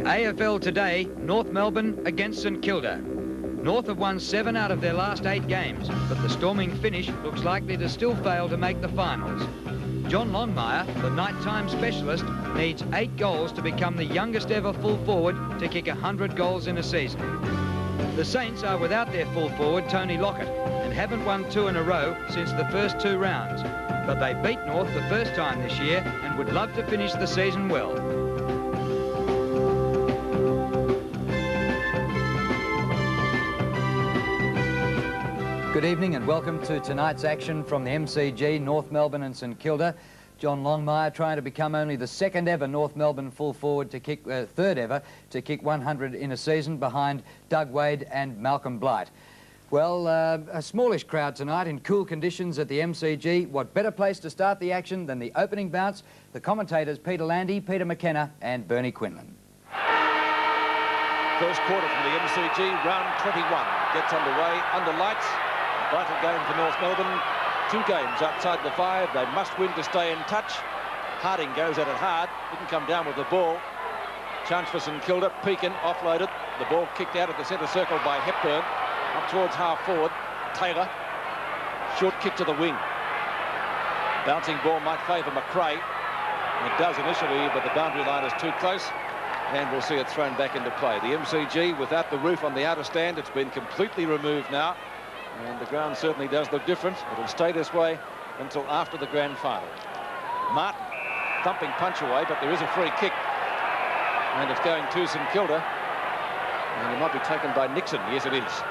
AFL today, North Melbourne against St Kilda. North have won 7 out of their last 8 games, but the storming finish looks likely to still fail to make the finals. John Longmire, the nighttime specialist, needs 8 goals to become the youngest ever full forward to kick 100 goals in a season. The Saints are without their full forward, Tony Lockett, and haven't won 2 in a row since the first 2 rounds. But they beat North the first time this year and would love to finish the season well. Good evening and welcome to tonight's action from the MCG, North Melbourne and St Kilda. John Longmire trying to become only the 2nd ever North Melbourne full forward to kick, 3rd ever to kick 100 in a season behind Doug Wade and Malcolm Blight. Well, a smallish crowd tonight in cool conditions at the MCG. What better place to start the action than the opening bounce? The commentators Peter Landy, Peter McKenna and Bernie Quinlan. First quarter from the MCG, round 21 gets underway under lights. Vital game for North Melbourne. 2 games outside the 5. They must win to stay in touch. Harding goes at it hard. Didn't come down with the ball. Chance for St Kilda. Pekin offloaded. The ball kicked out of the centre circle by Hepburn. Up towards half forward. Taylor. Short kick to the wing. Bouncing ball might favour McRae. It does initially, but the boundary line is too close. And we'll see it thrown back into play. The MCG without the roof on the outer stand. It's been completely removed now. And the ground certainly does look different. It'll stay this way until after the grand final. Martin thumping punch away, but there is a free kick. And it's going to St Kilda. And it might be taken by Nixon. Yes, it is.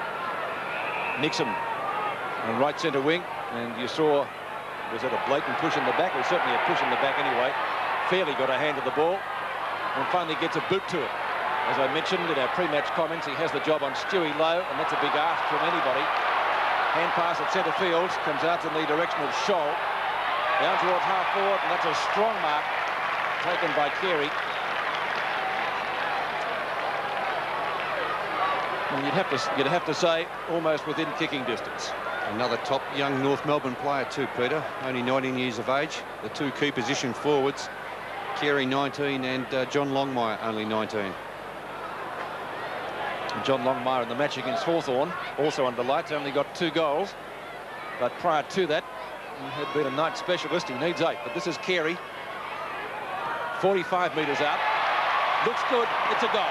Nixon on right centre wing. And you saw, was it a blatant push in the back? Or certainly a push in the back anyway. Fairly got a hand of the ball. And finally gets a boot to it. As I mentioned in our pre-match comments, he has the job on Stewie Lowe, and that's a big ask from anybody. Hand pass at centre field, comes out in the direction of Scholl. Down towards half forward, and that's a strong mark taken by Carey. And you'd have to say almost within kicking distance. Another top young North Melbourne player too, Peter. Only 19 years of age. The 2 key position forwards, Carey 19 and John Longmire only 19. John Longmire in the match against Hawthorn, also under lights, only got 2 goals. But prior to that, he had been a night specialist. He needs 8. But this is Carey. 45 metres out. Looks good. It's a goal.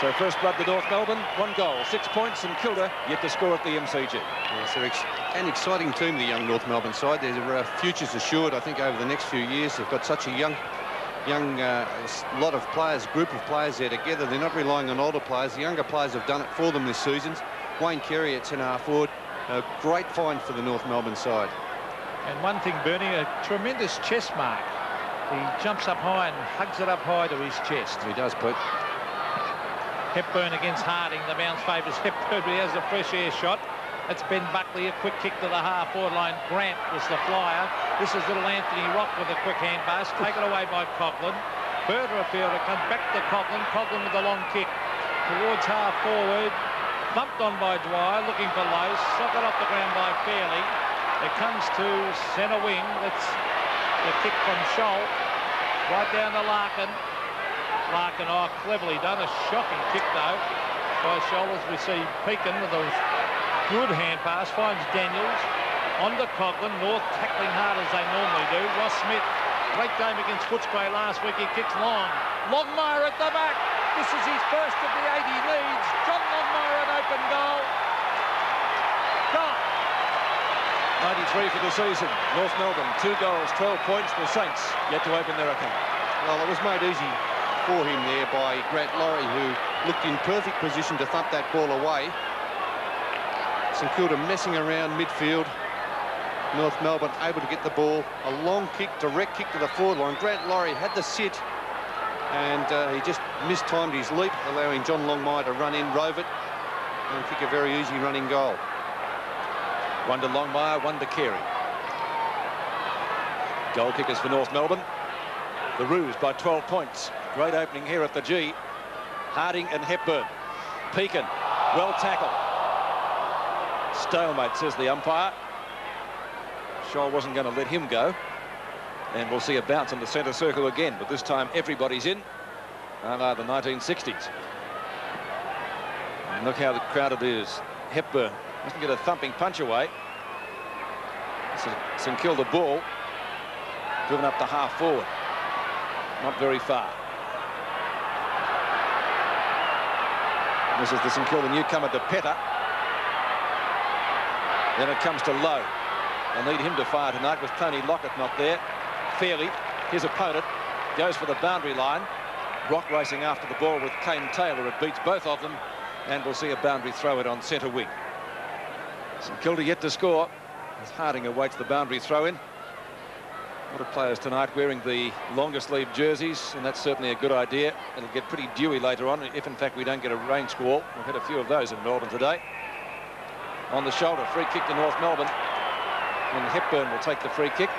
So first blood to North Melbourne, 1 goal, 6 points, and Kilda yet to score at the MCG. Yes, they're an exciting team, the young North Melbourne side. Their future's assured, I think, over the next few years. They've got such a young lot of players, group of players there together. They're not relying on older players. The younger players have done it for them this season. Wayne Carey at centre forward, a great find for the North Melbourne side. And one thing, Bernie, a tremendous chest mark. He jumps up high and hugs it up high to his chest. He does, Pete. Hepburn against Harding. The bounce favours Hepburn, but he has a fresh air shot. It's Ben Buckley, a quick kick to the half-forward line. Grant was the flyer. This is little Anthony Rock with a quick hand pass, taken away by Coughlin. Further afield, it comes back to Coughlin. Coughlin with a long kick towards half-forward. Bumped on by Dwyer, looking for Lowe. Socket off the ground by Fairley. It comes to centre wing. That's the kick from Scholl. Right down to Larkin. Larkin, oh, cleverly done. A shocking kick, though, by Scholl as we see Pekin with a good hand pass, finds Daniels on to Coughlin. North tackling hard as they normally do. Ross Smith, great game against Footscray last week. He kicks long. Longmire at the back. This is his first of the 80 leads. John Longmire an open goal. Goal. 93 for the season. North Melbourne, 2 goals, 12 points. The Saints yet to open their account. Well, it was made easy for him there by Grant Laurie, who looked in perfect position to thump that ball away. St Kilda messing around midfield. North Melbourne able to get the ball. A long kick, direct kick to the forward line. Grant Laurie had the sit, and he just mistimed his leap, allowing John Longmire to run in, rove it, and kick a very easy running goal. 1 to Longmire, 1 to Carey. Goal kickers for North Melbourne. The Roos by 12 points. Great opening here at the G. Harding and Hepburn. Pekin, well tackled. Stalemate, says the umpire. Scholl wasn't going to let him go. And we'll see a bounce on the centre circle again, but this time everybody's in. A la the 1960s. And look how crowded it is. Hepburn doesn't get a thumping punch away. It's a St Kilda ball driven up to half forward. Not very far. This is the St Kilda newcomer to Petter. Then it comes to Lowe. They'll need him to fire tonight with Tony Lockett not there. Fairley, his opponent, goes for the boundary line. Rock racing after the ball with Kane Taylor. It beats both of them, and we'll see a boundary throw it on centre wing. St Kilda yet to score as Harding awaits the boundary throw in. A lot of players tonight wearing the longer sleeve jerseys, and that's certainly a good idea. It'll get pretty dewy later on if in fact we don't get a rain squall. We've had a few of those in Melbourne today. On the shoulder, free kick to North Melbourne, and Hepburn will take the free kick.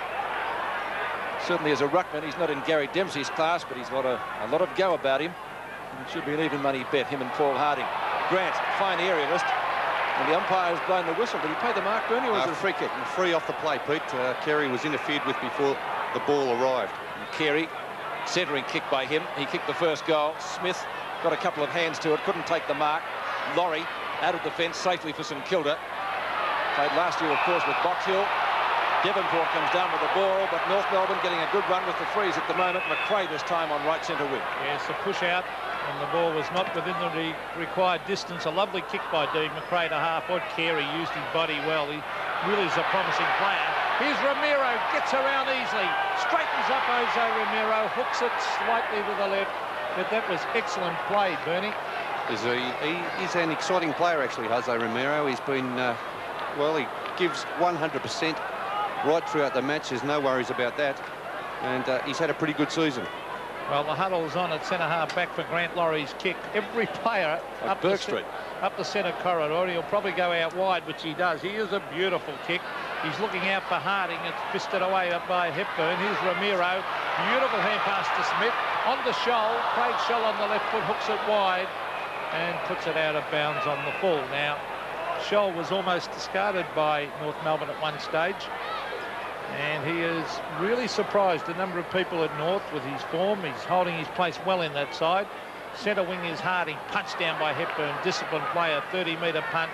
Certainly as a ruckman, he's not in Gary Dempsey's class, but he's got a lot of go about him. And it should be an even money bet, him and Paul Harding. Grant, fine aerialist, and the umpire has blown the whistle. Did he play the mark, Bernie, or was it a free kick? Free off the play, Pete. Carey was interfered with before the ball arrived. And Carey, centering kick by him. He kicked the first goal. Smith got a couple of hands to it, couldn't take the mark. Laurie out of defence safely for St Kilda. Played last year, of course, with Box Hill. Devonport comes down with the ball, but North Melbourne getting a good run with the frees at the moment. McRae this time on right centre wing. Yes, a push out, and the ball was not within the required distance. A lovely kick by Dean McRae to half-forward. Carey used his body well. He really is a promising player. Here's Ramiro, gets around easily, straightens up Jose Ramiro, hooks it slightly to the left. But that was excellent play, Bernie. He's an exciting player, actually, Jose Ramiro. He's been, well, he gives 100%. Right throughout the match, there's no worries about that, and he's had a pretty good season. Well, the huddle's on at centre-half back for Grant Laurie's kick. Every player up the centre corridor. He'll probably go out wide, which he does. He is a beautiful kick. He's looking out for Harding. It's fisted away up by Hepburn. Here's Ramiro. Beautiful hand pass to Smith. On the Scholl. Craig Scholl on the left foot, hooks it wide and puts it out of bounds on the full. Now, Scholl was almost discarded by North Melbourne at one stage. And he has really surprised a number of people at North with his form. He's holding his place well in that side. Centre wing is Harding, punched down by Hepburn. Disciplined player, 30-metre punch.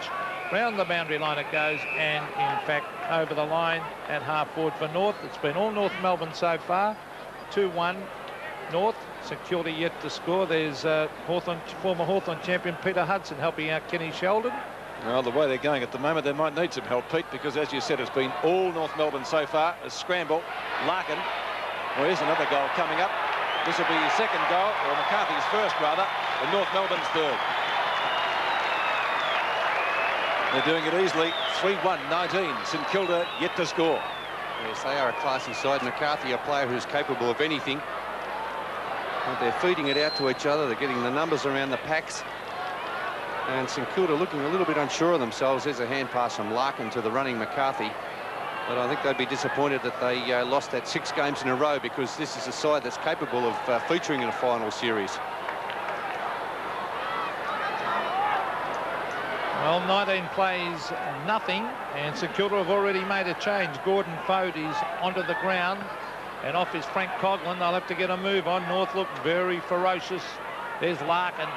Round the boundary line it goes, and in fact over the line at half forward for North. It's been all North Melbourne so far. 2-1 North. St Kilda yet to score. There's former Hawthorn champion Peter Hudson helping out Kenny Sheldon. Well, the way they're going at the moment, they might need some help, Pete, because as you said, it's been all North Melbourne so far. A scramble. Larkin. Well, here's another goal coming up. This will be his second goal, or McCarthy's first, rather, and North Melbourne's third. They're doing it easily. 3-1-19. St Kilda yet to score. Yes, they are a classy side. McCarthy, a player who's capable of anything. And they're feeding it out to each other. They're getting the numbers around the packs. And St Kilda looking a little bit unsure of themselves. There's a hand pass from Larkin to the running McCarthy. But I think they'd be disappointed that they lost that 6 games in a row, because this is a side that's capable of featuring in a final series. Well, 19 plays nothing, and St Kilda have already made a change. Gordon Foad is onto the ground, and off is Frank Coughlin. They'll have to get a move on. North look very ferocious. There's Larkin.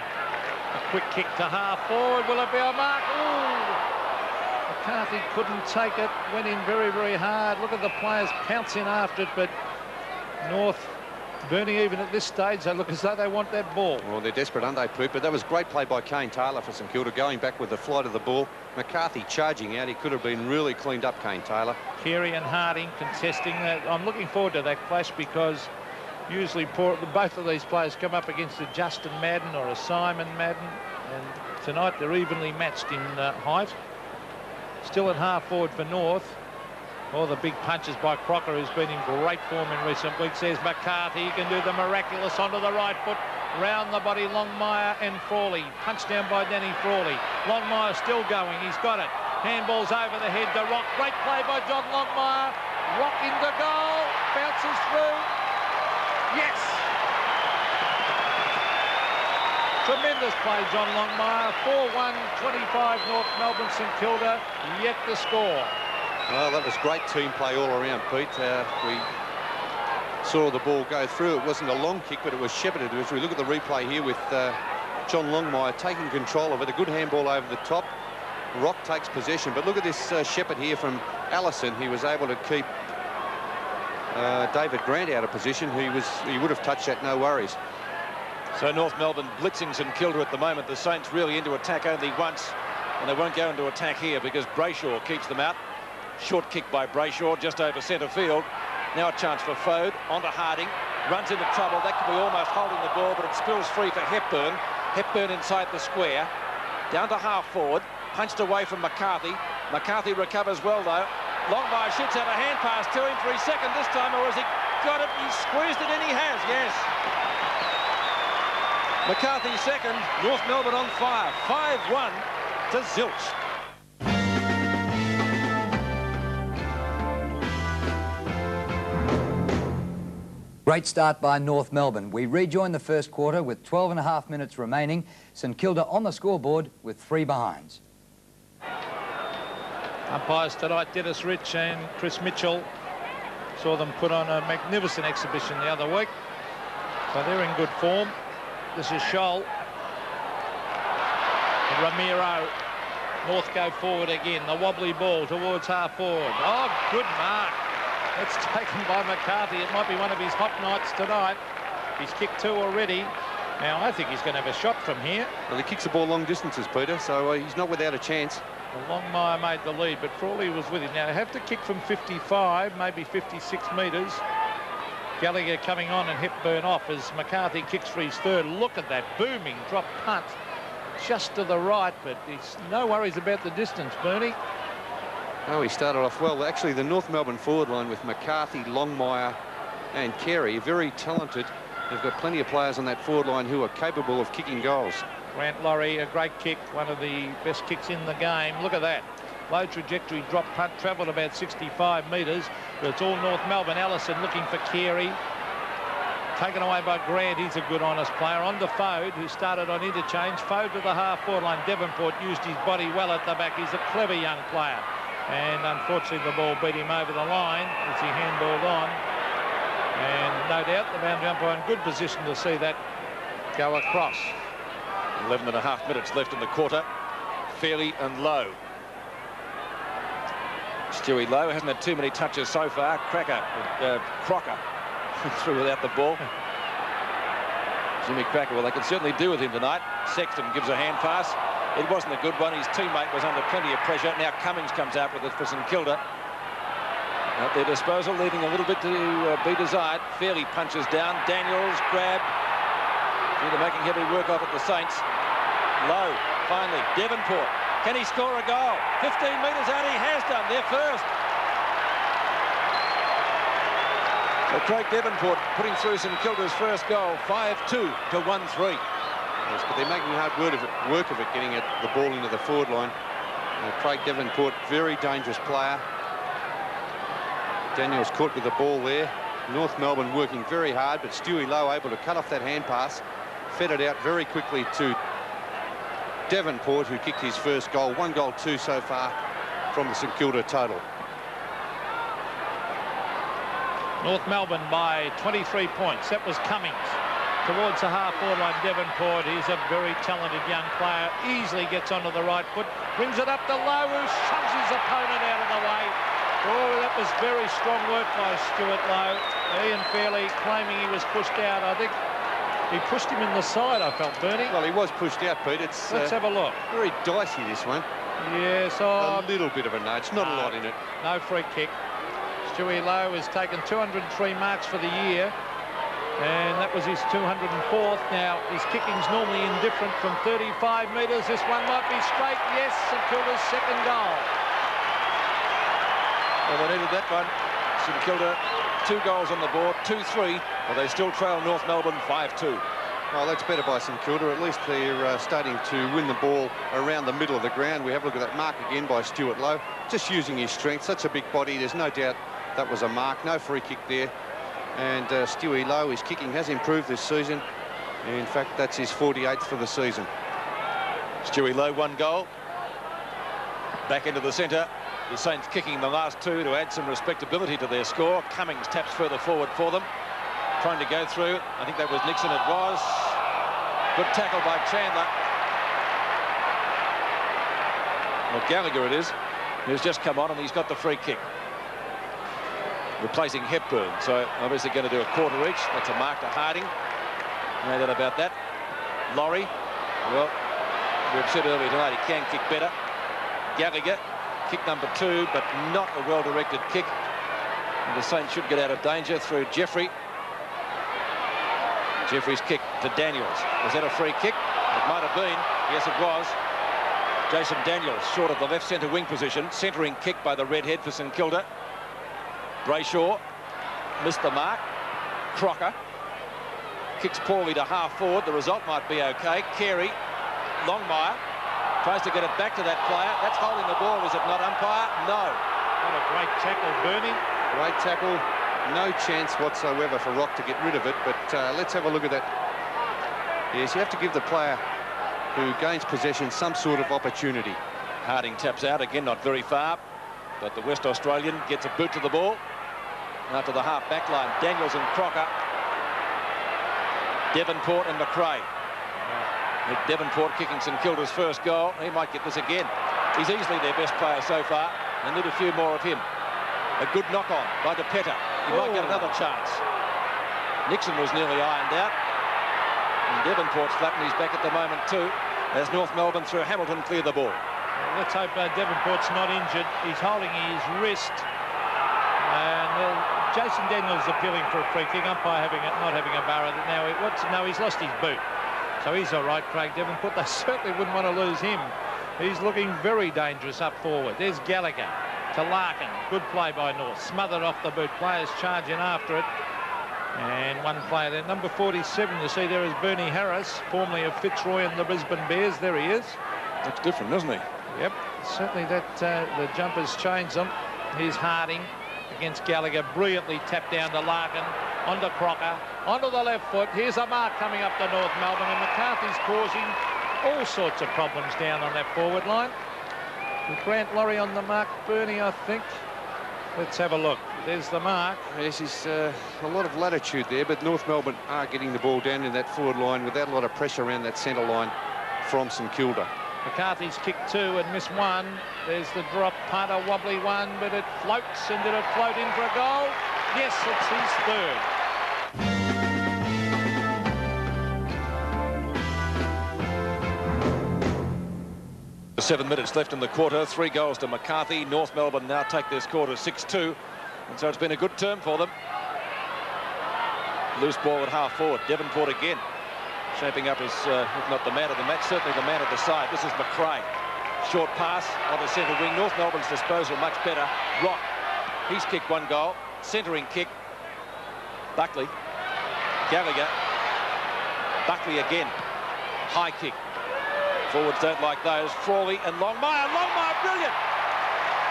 A quick kick to half forward. Will it be a mark? Ooh! McCarthy couldn't take it. Went in very, very hard. Look at the players pouncing after it, but North, Bernie, even at this stage, they look as though they want that ball. Well, they're desperate, aren't they, Poop? But that was great play by Kane Taylor for St Kilda, going back with the flight of the ball. McCarthy charging out. He could have been really cleaned up, Kane Taylor. Carey and Harding contesting that. I'm looking forward to that clash, because usually both of these players come up against a Justin Madden or a Simon Madden, and tonight they're evenly matched in height. Still at half forward for North. All the big punches by Crocker, who's been in great form in recent weeks. There's McCarthy. He can do the miraculous onto the right foot. Round the body, Longmire and Frawley. Punched down by Danny Frawley. Longmire still going. He's got it. Handballs over the head to Rock. Great play by John Longmire. Rock into goal. Bounces through. Yes! Tremendous play, John Longmire. 4-1, 25 North Melbourne. St Kilda yet to score. Well, that was great team play all around, Pete. We saw the ball go through. It wasn't a long kick, but it was shepherded. As we look at the replay here with John Longmire taking control of it, a good handball over the top. Rock takes possession, but look at this shepherd here from Allison. He was able to keep David Grant out of position. He would have touched that, no worries. So North Melbourne blitzing St Kilda at the moment. The Saints really into attack only once, and they won't go into attack here because Brayshaw keeps them out. Short kick by Brayshaw just over centre field. Now a chance for Fode, onto Harding, runs into trouble. That could be almost holding the ball, but it spills free for Hepburn. Hepburn inside the square, down to half forward, punched away from McCarthy. McCarthy recovers well though. Longmire shoots out a hand pass to him for his second this time, or has he got it? He squeezed it in, he has, yes. McCarthy second, North Melbourne on fire, 5-1 to zilch. Great start by North Melbourne. We rejoin the first quarter with 12.5 minutes remaining. St Kilda on the scoreboard with 3 behinds. Umpires tonight, Dennis Rich and Chris Mitchell. Saw them put on a magnificent exhibition the other week. So they're in good form. This is Scholl. Ramiro. North go forward again. The wobbly ball towards half forward. Oh, good mark. It's taken by McCarthy. It might be one of his hot nights tonight. He's kicked 2 already. Now, I think he's going to have a shot from here. Well, he kicks the ball long distances, Peter, so he's not without a chance. Well, Longmire made the lead, but Frawley was with him. Now, they have to kick from 55, maybe 56 metres. Gallagher coming on and Hepburn off as McCarthy kicks for his third. Look at that booming drop punt. Just to the right, but he's no worries about the distance, Bernie. Oh, he started off well. Actually, the North Melbourne forward line with McCarthy, Longmire and Carey, very talented. They've got plenty of players on that forward line who are capable of kicking goals. Grant Laurie, a great kick, one of the best kicks in the game. Look at that. Low trajectory drop punt, travelled about 65 metres, but it's all North Melbourne. Allison looking for Carey. Taken away by Grant. He's a good, honest player. On to Fode, who started on interchange. Fode to the half-forward line. Devonport used his body well at the back. He's a clever young player. And unfortunately, the ball beat him over the line as he handballed on. And no doubt the boundary umpire in good position to see that go across. 11.5 minutes left in the quarter. Fairley and Lowe. Stewie Lowe hasn't had too many touches so far. Crocker through without the ball. Jimmy Crocker, well, they can certainly do with him tonight. Sexton gives a hand pass. It wasn't a good one. His teammate was under plenty of pressure. Now Cummings comes out with it for St Kilda. At their disposal, leaving a little bit to be desired. Fairley punches down. Daniels grab. They're making heavy work of it, the Saints. Low, finally. Devonport. Can he score a goal? 15 metres out, he has done. They're first. So Craig Devonport putting through St Kilda's first goal. 5-2 to 1-3. Yes, but they're making hard work of it, getting the ball into the forward line. Craig Devonport, very dangerous player. Daniels caught with the ball there. North Melbourne working very hard, but Stewie Lowe able to cut off that hand pass. Fed it out very quickly to Devonport, who kicked his first goal. 1 goal, 2 so far from the St Kilda total. North Melbourne by 23 points. That was Cummings. Towards the half-forward line, Devonport. He's a very talented young player. Easily gets onto the right foot. Brings it up to Lowe, who shoves his opponent out of the way. Oh, that was very strong work by Stuart Lowe. Ian Fairley claiming he was pushed out. I think he pushed him in the side, I felt, Bernie. Well, he was pushed out, Pete. Let's have a look. Very dicey, this one. Yes, a little bit of a nudge, not a lot in it. No free kick. Stewie Lowe has taken 203 marks for the year, and that was his 204th. Now, his kicking's normally indifferent from 35 metres. This one might be straight. Yes, St Kilda's second goal. Well, they needed that one. St Kilda, 2 goals on the board, 2-3, but they still trail North Melbourne 5-2. Well, that's better by St Kilda. At least they're starting to win the ball around the middle of the ground. We have a look at that mark again by Stuart Lowe. Just using his strength, such a big body. There's no doubt that was a mark. No free kick there. And Stewie Lowe, his kicking has improved this season. In fact, that's his 48th for the season. Stewie Lowe, 1 goal. Back into the centre. The Saints kicking the last 2 to add some respectability to their score. Cummings taps further forward for them. trying to go through. I think that was Nixon. It was. Good tackle by Chandler. Well, Gallagher it is, who's just come on, and he's got the free kick. Replacing Hepburn, so obviously going to do a quarter each. That's a mark to Harding. No doubt about that. Laurie, well, we've said earlier tonight he can kick better. Gallagher, kick number 2, but not a well-directed kick. And the Saints should get out of danger through Jeffrey. Jeffrey's kick to Daniels. Was that a free kick? It might have been. Yes, it was. Jason Daniels, short of the left centre wing position. Centering kick by the redhead for St Kilda. Brayshaw missed the mark. Crocker kicks poorly to half forward. The result might be okay. Carey, Longmire tries to get it back to that player. That's holding the ball, is it not, umpire? No. What a great tackle, Bernie. Great tackle. No chance whatsoever for Rock to get rid of it, but let's have a look at that. Yes, you have to give the player who gains possession some sort of opportunity. Harding taps out again, not very far, but the West Australian gets a boot to the ball. After the half back line, Daniels and Crocker. Devonport and McRae. With Devonport kicking St Kilda's first goal. He might get this again. He's easily their best player so far. They need a few more of him. A good knock-on by DePetta. He might get another chance. Nixon was nearly ironed out. And Devonport's flattened his back at the moment too, as North Melbourne through Hamilton clear the ball. Well, let's hope Devonport's not injured. He's holding his wrist. And Jason Daniels appealing for a free kick. Umpire not having a bar at it now. No, he's lost his boot. So he's all right, Craig Devonport. They certainly wouldn't want to lose him. He's looking very dangerous up forward. There's Gallagher to Larkin. Good play by North. Smothered off the boot. Players charging after it. And one player there, number 47, you see there is Bernie Harris, formerly of Fitzroy and the Brisbane Bears. There he is. Looks different, doesn't he? Yep, certainly that the jumpers changed them. Here's Harding against Gallagher, brilliantly tapped down to Larkin, onto Crocker, onto the left foot. Here's a mark coming up to North Melbourne, and McCarthy's causing all sorts of problems down on that forward line. With Grant Laurie on the mark, Bernie, I think. Let's have a look. There's the mark. Yes, he's a lot of latitude there, but North Melbourne are getting the ball down in that forward line without a lot of pressure around that centre line from St Kilda. McCarthy's kicked 2 and missed 1. There's the drop punt, a wobbly one, but it floats. And did it float in for a goal? Yes, it's his third. 7 minutes left in the quarter. 3 goals to McCarthy. North Melbourne now take this quarter 6-2. And so it's been a good term for them. Loose ball at half forward. Devonport again. Shaping up as, if not the man of the match, certainly the man of the side. This is McRae. Short pass on the centre wing. North Melbourne's disposal much better. Rock. He's kicked 1 goal. Centering kick. Buckley. Gallagher. Buckley again. High kick. Forwards don't like those. Frawley and Longmire. Longmire, brilliant!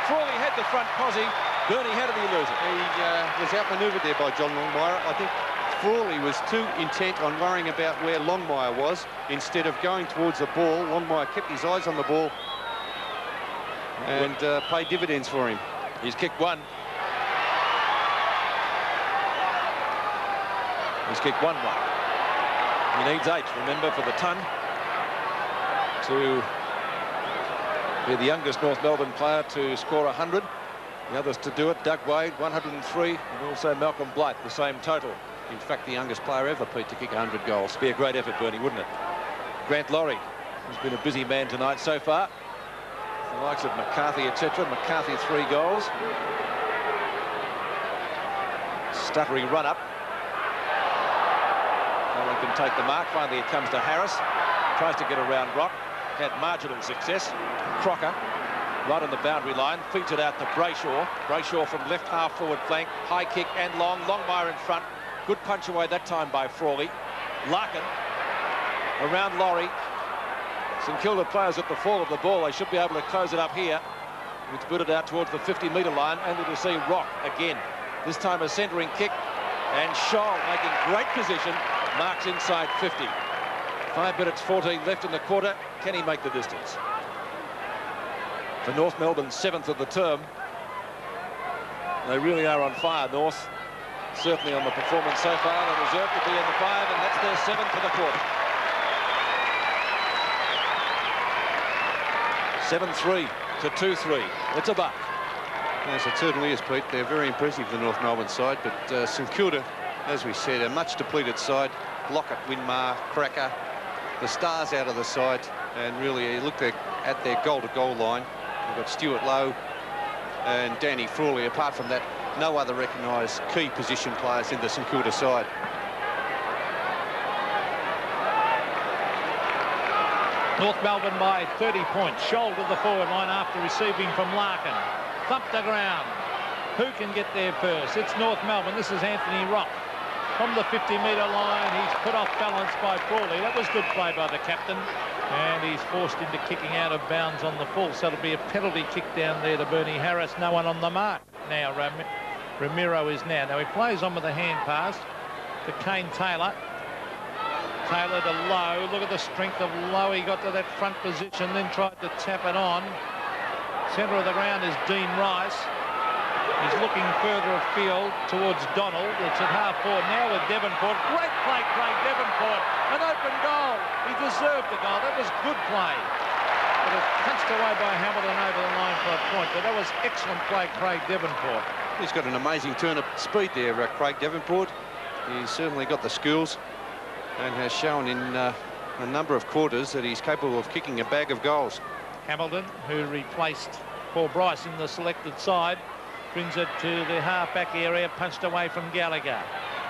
Frawley had the front posse. Bernie, how did he lose it? He was outmanoeuvred there by John Longmire. I think Frawley was too intent on worrying about where Longmire was instead of going towards the ball. Longmire kept his eyes on the ball and paid dividends for him. He's kicked 1. He's kicked 1-1. He needs 8, remember, for the ton to be the youngest North Melbourne player to score 100. The others to do it, Doug Wade, 103, and also Malcolm Blight, the same total. In fact, the youngest player ever, Pete, to kick 100 goals. It'd be a great effort, Bernie, wouldn't it? Grant Laurie has been a busy man tonight so far. The likes of McCarthy, etc. McCarthy 3 goals. Stuttering run-up. No one can take the mark. Finally, it comes to Harris. Tries to get around Rock. Had marginal success. Crocker, right on the boundary line, feeds it out to Brayshaw. Brayshaw from left half forward flank. High kick and long. Longmire in front. Good punch away that time by Frawley. Larkin around Laurie. St Kilda players at the fall of the ball. They should be able to close it up here. It's booted out towards the 50-metre line, only to see Rock again. This time a centering kick, and Scholl making great position, marks inside 50. 5 minutes 14 left in the quarter. Can he make the distance? For North Melbourne, 7th of the term. They really are on fire, North. certainly on the performance so far. The reserve will be in the 5, and that's their 7 for the quarter. 7-3 to 2-3. It's a buck. Yes, it certainly is, Pete. They're very impressive, the North Melbourne side, but St Kilda, as we said, a much depleted side. Lockett, Winmar, Cracker, the stars out of the side, and really you look at their goal-to-goal line. You've got Stuart Lowe and Danny Frawley. Apart from that, no other recognised key position players in the St Kilda side. North Melbourne by 30 points. Scholl to the forward line after receiving from Larkin. Thumped the ground. Who can get there first? It's North Melbourne. This is Anthony Rock. From the 50-metre line, he's put off balance by Frawley. That was good play by the captain. And he's forced into kicking out of bounds on the full. So it'll be a penalty kick down there to Bernie Harris. No one on the mark. Now Ramiro is now. Now he plays on with a hand pass to Kane Taylor. Taylor to Lowe. Look at the strength of Lowe. He got to that front position, then tried to tap it on. Centre of the ground is Dean Rice. He's looking further afield towards Donald. It's at half-forward now with Devonport. Great play, Craig Devonport. An open goal. He deserved the goal. That was good play. It was punched away by Hamilton over the line for a point, but that was excellent play, Craig Devonport. He's got an amazing turn of speed there, Craig Devonport. He's certainly got the skills and has shown in a number of quarters that he's capable of kicking a bag of goals. Hamilton, who replaced Paul Bryce in the selected side, brings it to the half-back area, punched away from Gallagher.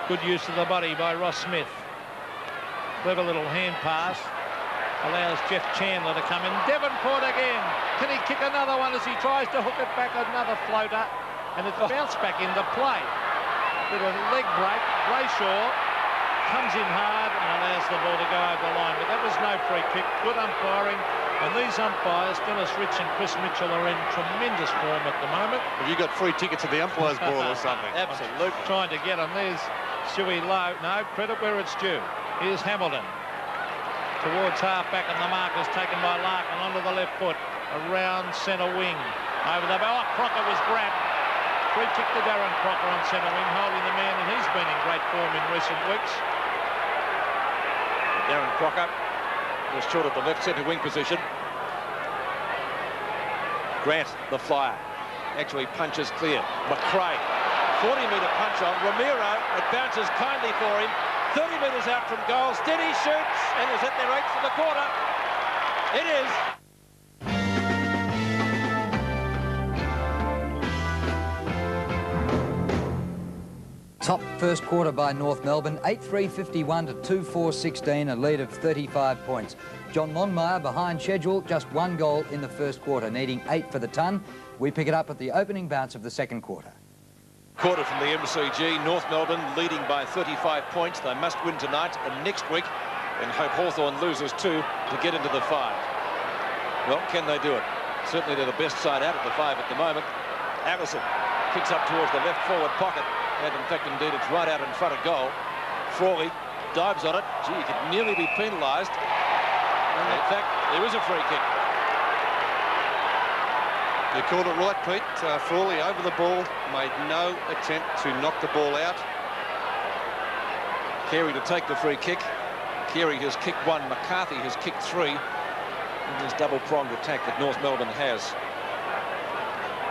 Good use of the body by Ross Smith. Clever little hand pass. Allows Jeff Chandler to come in. Devonport again. Can he kick another one as he tries to hook it back? Another floater. And it's bounced back into play. With a leg break, Brayshaw comes in hard and allows the ball to go over the line. But that was no free kick. Good umpiring. And these umpires, Dennis Rich and Chris Mitchell, are in tremendous form at the moment. Have you got free tickets to the umpire's ball or something? Absolutely. Trying to get them. There's Stewie Lowe. No, credit where it's due. Here's Hamilton. Towards half-back, and the mark is taken by Larkin onto the left foot. Around centre wing. Over the... Oh, Crocker was grabbed. Free kick to Darren Crocker on centre wing, holding the man, and he's been in great form in recent weeks. Darren Crocker was short at the left centre wing position. Grant, the flyer, actually punches clear. McRae, 40-metre punch on. Ramiro, it bounces kindly for him. 30 metres out from goal. Steady shoots, and is at their 8th for the quarter. It is. Top first quarter by North Melbourne, 8-3-51 to 2-4-16, a lead of 35 points. John Longmire behind schedule, just 1 goal in the first quarter, needing 8 for the ton. We pick it up at the opening bounce of the second quarter. Quarter from the MCG, North Melbourne leading by 35 points. They must win tonight and next week and hope Hawthorn loses 2 to get into the 5. Well, can they do it? Certainly they're the best side out of the 5 at the moment. Allison kicks up towards the left forward pocket. And in fact, indeed, it's right out in front of goal. Frawley dives on it. Gee, he could nearly be penalised. And in fact, there is a free kick. You called it right, Pete. Frawley over the ball, made no attempt to knock the ball out. Carey to take the free kick. Carey has kicked 1, McCarthy has kicked 3 in this double-pronged attack that North Melbourne has.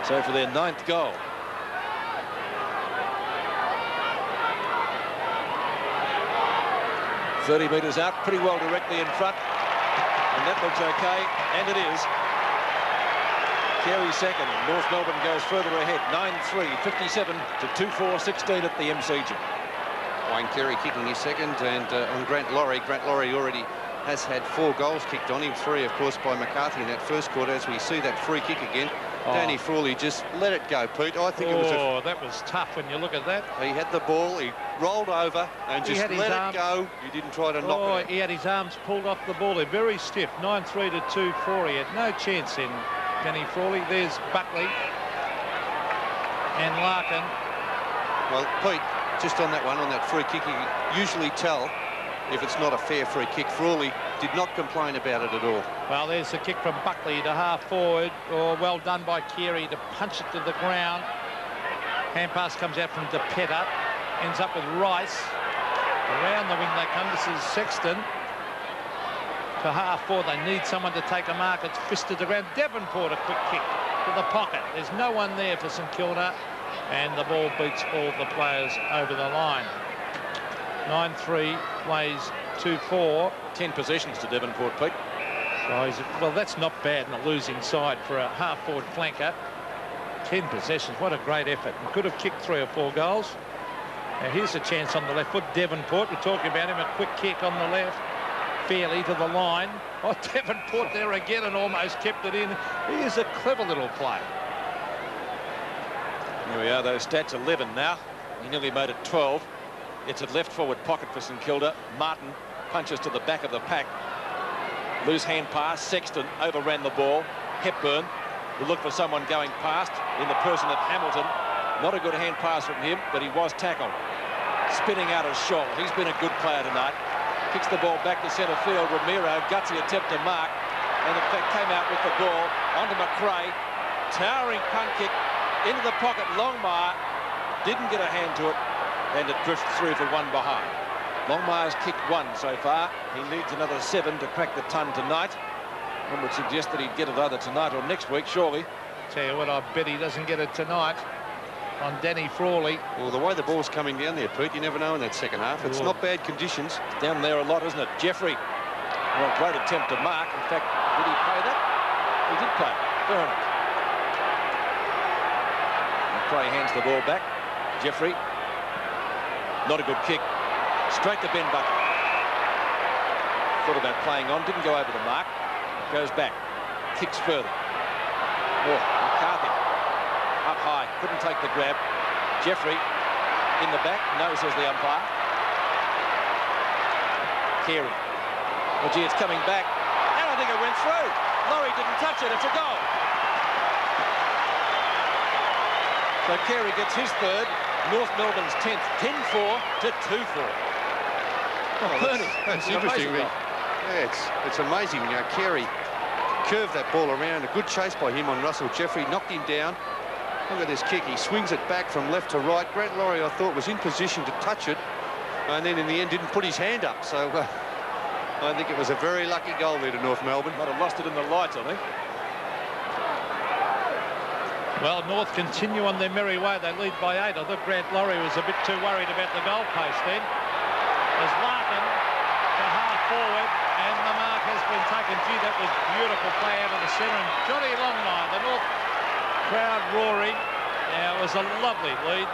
So for their 9th goal. ...30 metres out, pretty well directly in front. And that looks okay, and it is. Carey second. North Melbourne goes further ahead. 9-3, 57 to 2-4-16 at the MCG. Wayne Carey kicking his second, and on Grant Laurie. Grant Laurie already has had 4 goals kicked on him. 3, of course, by McCarthy in that first quarter. As we see that free kick again, Danny Frawley just let it go, Pete. I think it was a... that was tough when you look at that. He had the ball, he rolled over and just let it go. He didn't try to knock it out. He had his arms pulled off the ball. They're very stiff. 9-3 to 2-4. He had no chance in Danny Frawley. There's Buckley and Larkin. Well, Pete, just on that one, on that free kick, you can usually tell if it's not a fair free kick. Frawley did not complain about it at all. Well, there's the kick from Buckley to half forward. Well done by Carey to punch it to the ground. Hand pass comes out from DePetta. ends up with Rice. Around the wing they come. This is Sexton. To half-forward, they need someone to take a mark. It's fisted around. Devonport, a quick kick to the pocket. There's no one there for St Kilda, and the ball beats all the players over the line. 9-3 plays 2-4. 10 possessions to Devonport, Pete. Well, that's not bad in a losing side for a half-forward flanker. 10 possessions. What a great effort. He could have kicked 3 or 4 goals. Now, here's a chance on the left foot. Devonport, we're talking about him, a quick kick on the left. Fairly to the line. Oh, Devonport there again and almost kept it in. He is a clever little play. Here we are, those stats 11 now. He nearly made it 12. It's a left forward pocket for St Kilda. Martin punches to the back of the pack. Loose hand pass. Sexton overran the ball. Hepburn will look for someone going past in the person of Hamilton. Not a good hand pass from him, but he was tackled. Spinning out of Scholl. He's been a good player tonight. Kicks the ball back to centre field. Ramiro, gutsy attempt to mark, and in fact came out with the ball onto McRae. Towering punt kick into the pocket. Longmire didn't get a hand to it, and it drifts through for one behind. Longmire's kicked 1 so far. He needs another 7 to crack the ton tonight. One would suggest that he'd get it either tonight or next week, surely. Tell you what, I bet he doesn't get it tonight on Danny Frawley. Well, the way the ball's coming down there, Pete, you never know in that second half. It's not bad conditions. It's down there a lot, isn't it? Jeffrey, well, great attempt to mark. In fact, did he play that? He did play it. Fair enough. McRae hands the ball back. Jeffrey, not a good kick. Straight to Ben Bucket. Thought about playing on, didn't go over the mark. Goes back, kicks further. Oh, McCarthy up high, couldn't take the grab. Jeffrey in the back, no, says the umpire. Carey. Well, gee, it's coming back, and I think it went through. Laurie didn't touch it, it's a goal. So Carey gets his third, North Melbourne's 10th, 10-4 to 2-4. Oh, that's interesting. Yeah, it's amazing. You know, Carey curved that ball around. A good chase by him on Russell Jeffrey. Knocked him down. Look at this kick. He swings it back from left to right. Grant Laurie, I thought, was in position to touch it. And then in the end didn't put his hand up. So I think it was a very lucky goal there to North Melbourne. Might have lost it in the lights, I think. Well, North continue on their merry way. They lead by 8. I thought Grant Laurie was a bit too worried about the goalpost then. As Larkin to half-forward, and the mark has been taken. Gee, that was beautiful play out of the centre. And Johnny Longmire, the North crowd roaring. Now, it was a lovely lead.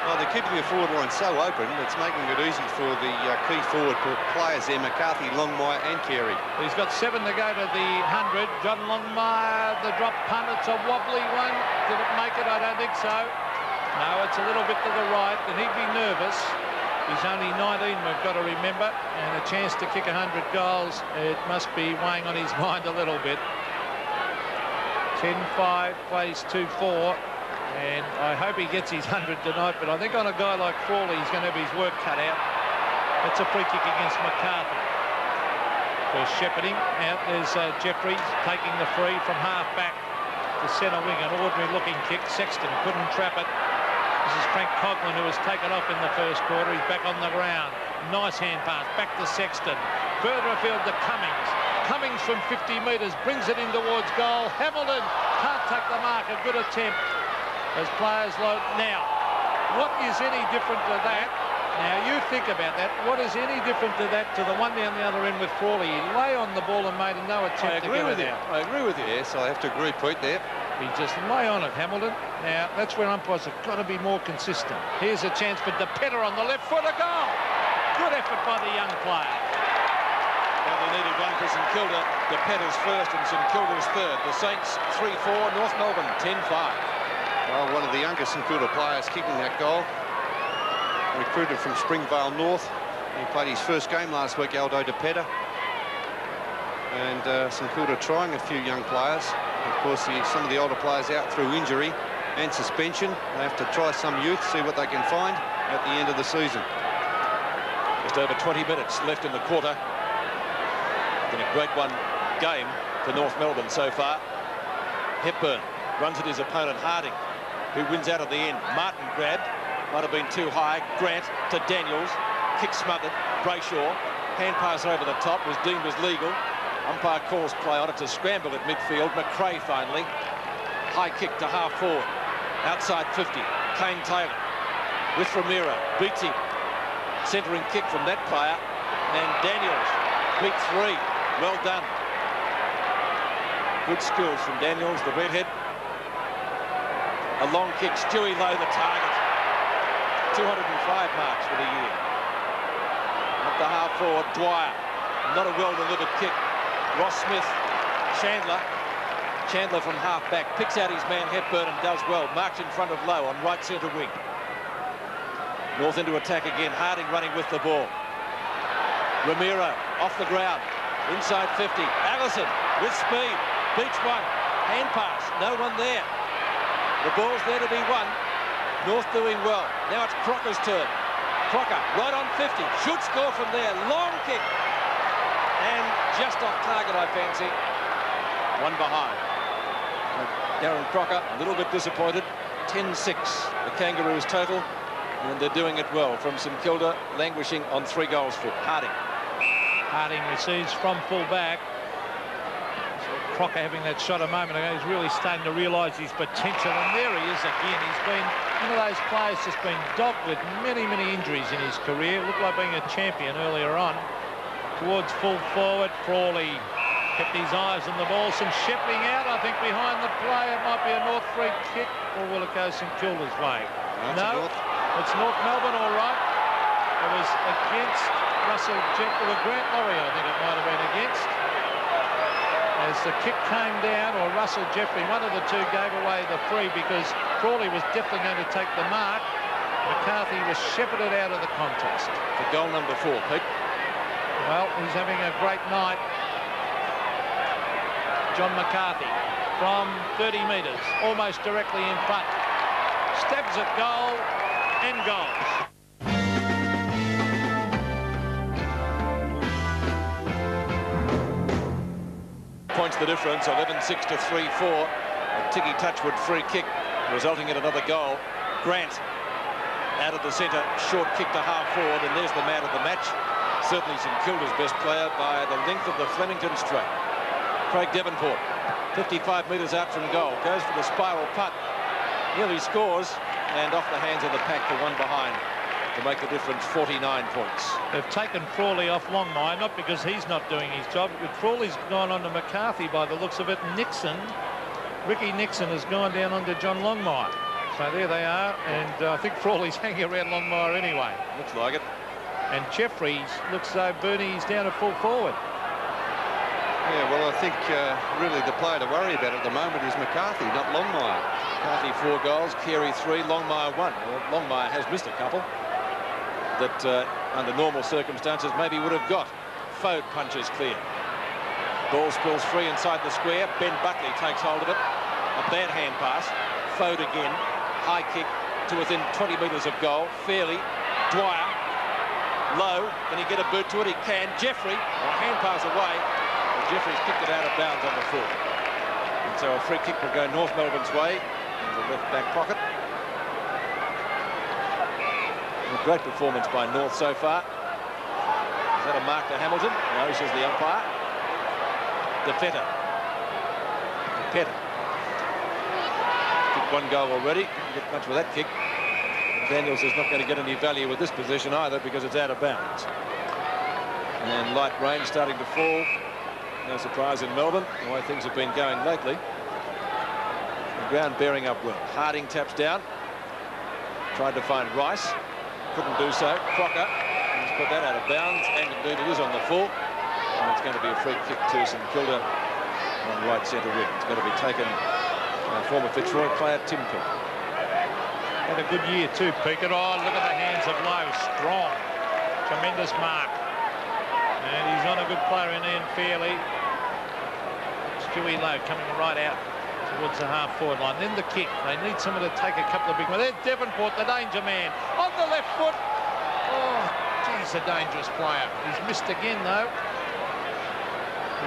Well, they're keeping the forward line so open, it's making it easy for the key forward players there, McCarthy, Longmire and Carey. He's got 7 to go to the 100. John Longmire, the drop punt, it's a wobbly one. Did it make it? I don't think so. No, it's a little bit to the right, and he'd be nervous. He's only 19, we've got to remember, and a chance to kick 100 goals. It must be weighing on his mind a little bit. 10-5, plays 2-4, and I hope he gets his 100 tonight, but I think on a guy like Frawley, he's going to have his work cut out. That's a free kick against McCarthy. For shepherding, out there's Jeffrey taking the free from half-back to centre wing, an ordinary-looking kick. Sexton couldn't trap it. This is Frank Coughlin, who was taken off in the first quarter. He's back on the ground. Nice hand pass back to Sexton. Further afield to Cummings. Cummings from 50 metres brings it in towards goal. Hamilton can't take the mark. A good attempt as players load. Now, what is any different to that? Now, you think about that. What is any different to that to the one down the other end with Frawley? He lay on the ball and made no attempt to get it out. I agree with you. Yes, I have to agree, Pete, there. He just lay on it, Hamilton. Now, that's where umpires have got to be more consistent. Here's a chance for DePetter on the left foot, a goal. Good effort by the young player. Well, they needed one for St Kilda. DePetter's first and St Kilda's third. The Saints 3-4, North Melbourne 10-5. Well, one of the youngest St Kilda players kicking that goal. Recruited from Springvale North. He played his first game last week, Aldo DePetter. And St Kilda trying a few young players. Of course, some of the older players out through injury and suspension. They have to try some youth, see what they can find at the end of the season. Just over 20 minutes left in the quarter. Been a great one game for North Melbourne so far. Hepburn runs at his opponent Harding, who wins out at the end. Martin grabbed, Might have been too high. Grant to Daniels. Kick smothered. Brayshaw. Hand pass over the top was deemed as legal. Umpire calls play on it to scramble at midfield. McRae finally. High kick to half forward. Outside 50. Kane Taylor with Ramiro. Beats him. Centering kick from that player. And Daniels beat 3. Well done. Good skills from Daniels, the redhead. A long kick. Stewie Lowe, the target. 205 marks for the year. Up the half forward, Dwyer. Not a well-delivered kick. Ross Smith, Chandler from half-back. Picks out his man Hepburn and does well. Marks in front of Lowe on right centre wing. North into attack again. Harding running with the ball. Ramiro off the ground. Inside 50. Allison with speed. Beats one. Hand pass. No one there. The ball's there to be won. North doing well. Now it's Crocker's turn. Crocker right on 50. Should score from there. Long kick. And just off target, I fancy. One behind. Darren Crocker a little bit disappointed. 10-6. The Kangaroos total. And they're doing it well from St Kilda, languishing on 3 goals for Harding. Harding receives from full back. Crocker having that shot a moment ago, he's really starting to realise his potential, and there he is again. He's been one of those players just been dogged with many injuries in his career. Looked like being a champion earlier on. Towards full forward, Frawley kept his eyes on the ball. Some shepherding out, I think, behind the play. It might be a North free kick, or will it go St Kilda's way? No, it's North Melbourne, all right. It was against Russell Jeffrey, or Grant Laurie, I think it might have been against. As the kick came down, or Russell Jeffrey, one of the two gave away the free because Frawley was definitely going to take the mark. McCarthy was shepherded out of the contest. For goal number 4, Pete. Well, he's having a great night. John McCarthy from 30 metres, almost directly in front. Stabs at goal and goals. Points the difference, 11-6 to 3-4. A Tiggy Touchwood free kick, resulting in another goal. Grant out of the centre, short kick to half forward, and there's the man of the match. Certainly St Kilda's best player by the length of the Flemington straight. Craig Devonport, 55 metres out from goal, goes for the spiral putt. Nearly scores, and off the hands of the pack for one behind to make the difference 49 points. They've taken Frawley off Longmire, not because he's not doing his job, but Frawley's gone on to McCarthy by the looks of it. Ricky Nixon has gone down onto John Longmire. So there they are, and I think Frawley's hanging around Longmire anyway. Looks like it. And Jeffries looks though Bernie's down at full forward. Yeah, well, I think really the player to worry about at the moment is McCarthy, not Longmire. McCarthy 4 goals, Carey 3, Longmire 1. Well, Longmire has missed a couple that under normal circumstances maybe would have got. Fode punches clear. Ball spills free inside the square. Ben Buckley takes hold of it. A bad hand pass. Fode again. High kick to within 20 metres of goal. Fairly. Dwyer. Low. Can he get a boot to it? He can. Jeffrey. A hand pass away. And Jeffrey's kicked it out of bounds on the full. And so a free kick will go North Melbourne's way in the left back pocket. A great performance by North so far. Is that a mark to Hamilton? No, says the umpire. Defeta. Kicked 1 goal already. Didn't get much with that kick. Daniels is not going to get any value with this position either because it's out of bounds. And light rain starting to fall. No surprise in Melbourne, the way things have been going lately. The ground bearing up well. Harding taps down. Tried to find Rice. Couldn't do so. Crocker has put that out of bounds, and indeed it is on the full. And it's going to be a free kick to St Kilda on right centre wing. It's going to be taken by former Fitzroy player Tim Cook. Had a good year too, Pickett. Oh, look at the hands of Lowe. Strong. Tremendous mark. And he's on a good player in Ian Fairley. Stewie Lowe coming right out towards the half-forward line. Then the kick. They need someone to take a couple of big ones. There's Devonport, the danger man, on the left foot. Oh, geez, a dangerous player. He's missed again, though.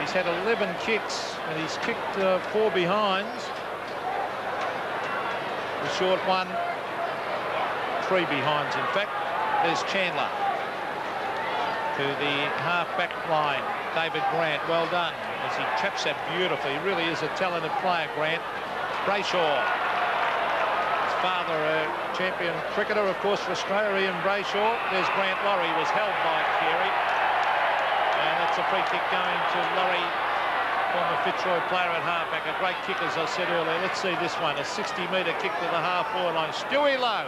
He's had 11 kicks, and he's kicked 4 behinds. The short one 3 behinds, in fact. There's Chandler to the half-back line. David Grant, well done, as he traps that beautifully. He really is a talented player, Grant. Brayshaw. His father, a champion cricketer, of course, for Australia, Ian Brayshaw. There's Grant Laurie, was held by Carey. And it's a free kick going to Laurie, former Fitzroy player at halfback. A great kick, as I said earlier. Let's see this one, a 60-metre kick to the half-forward line. Stewie Lowe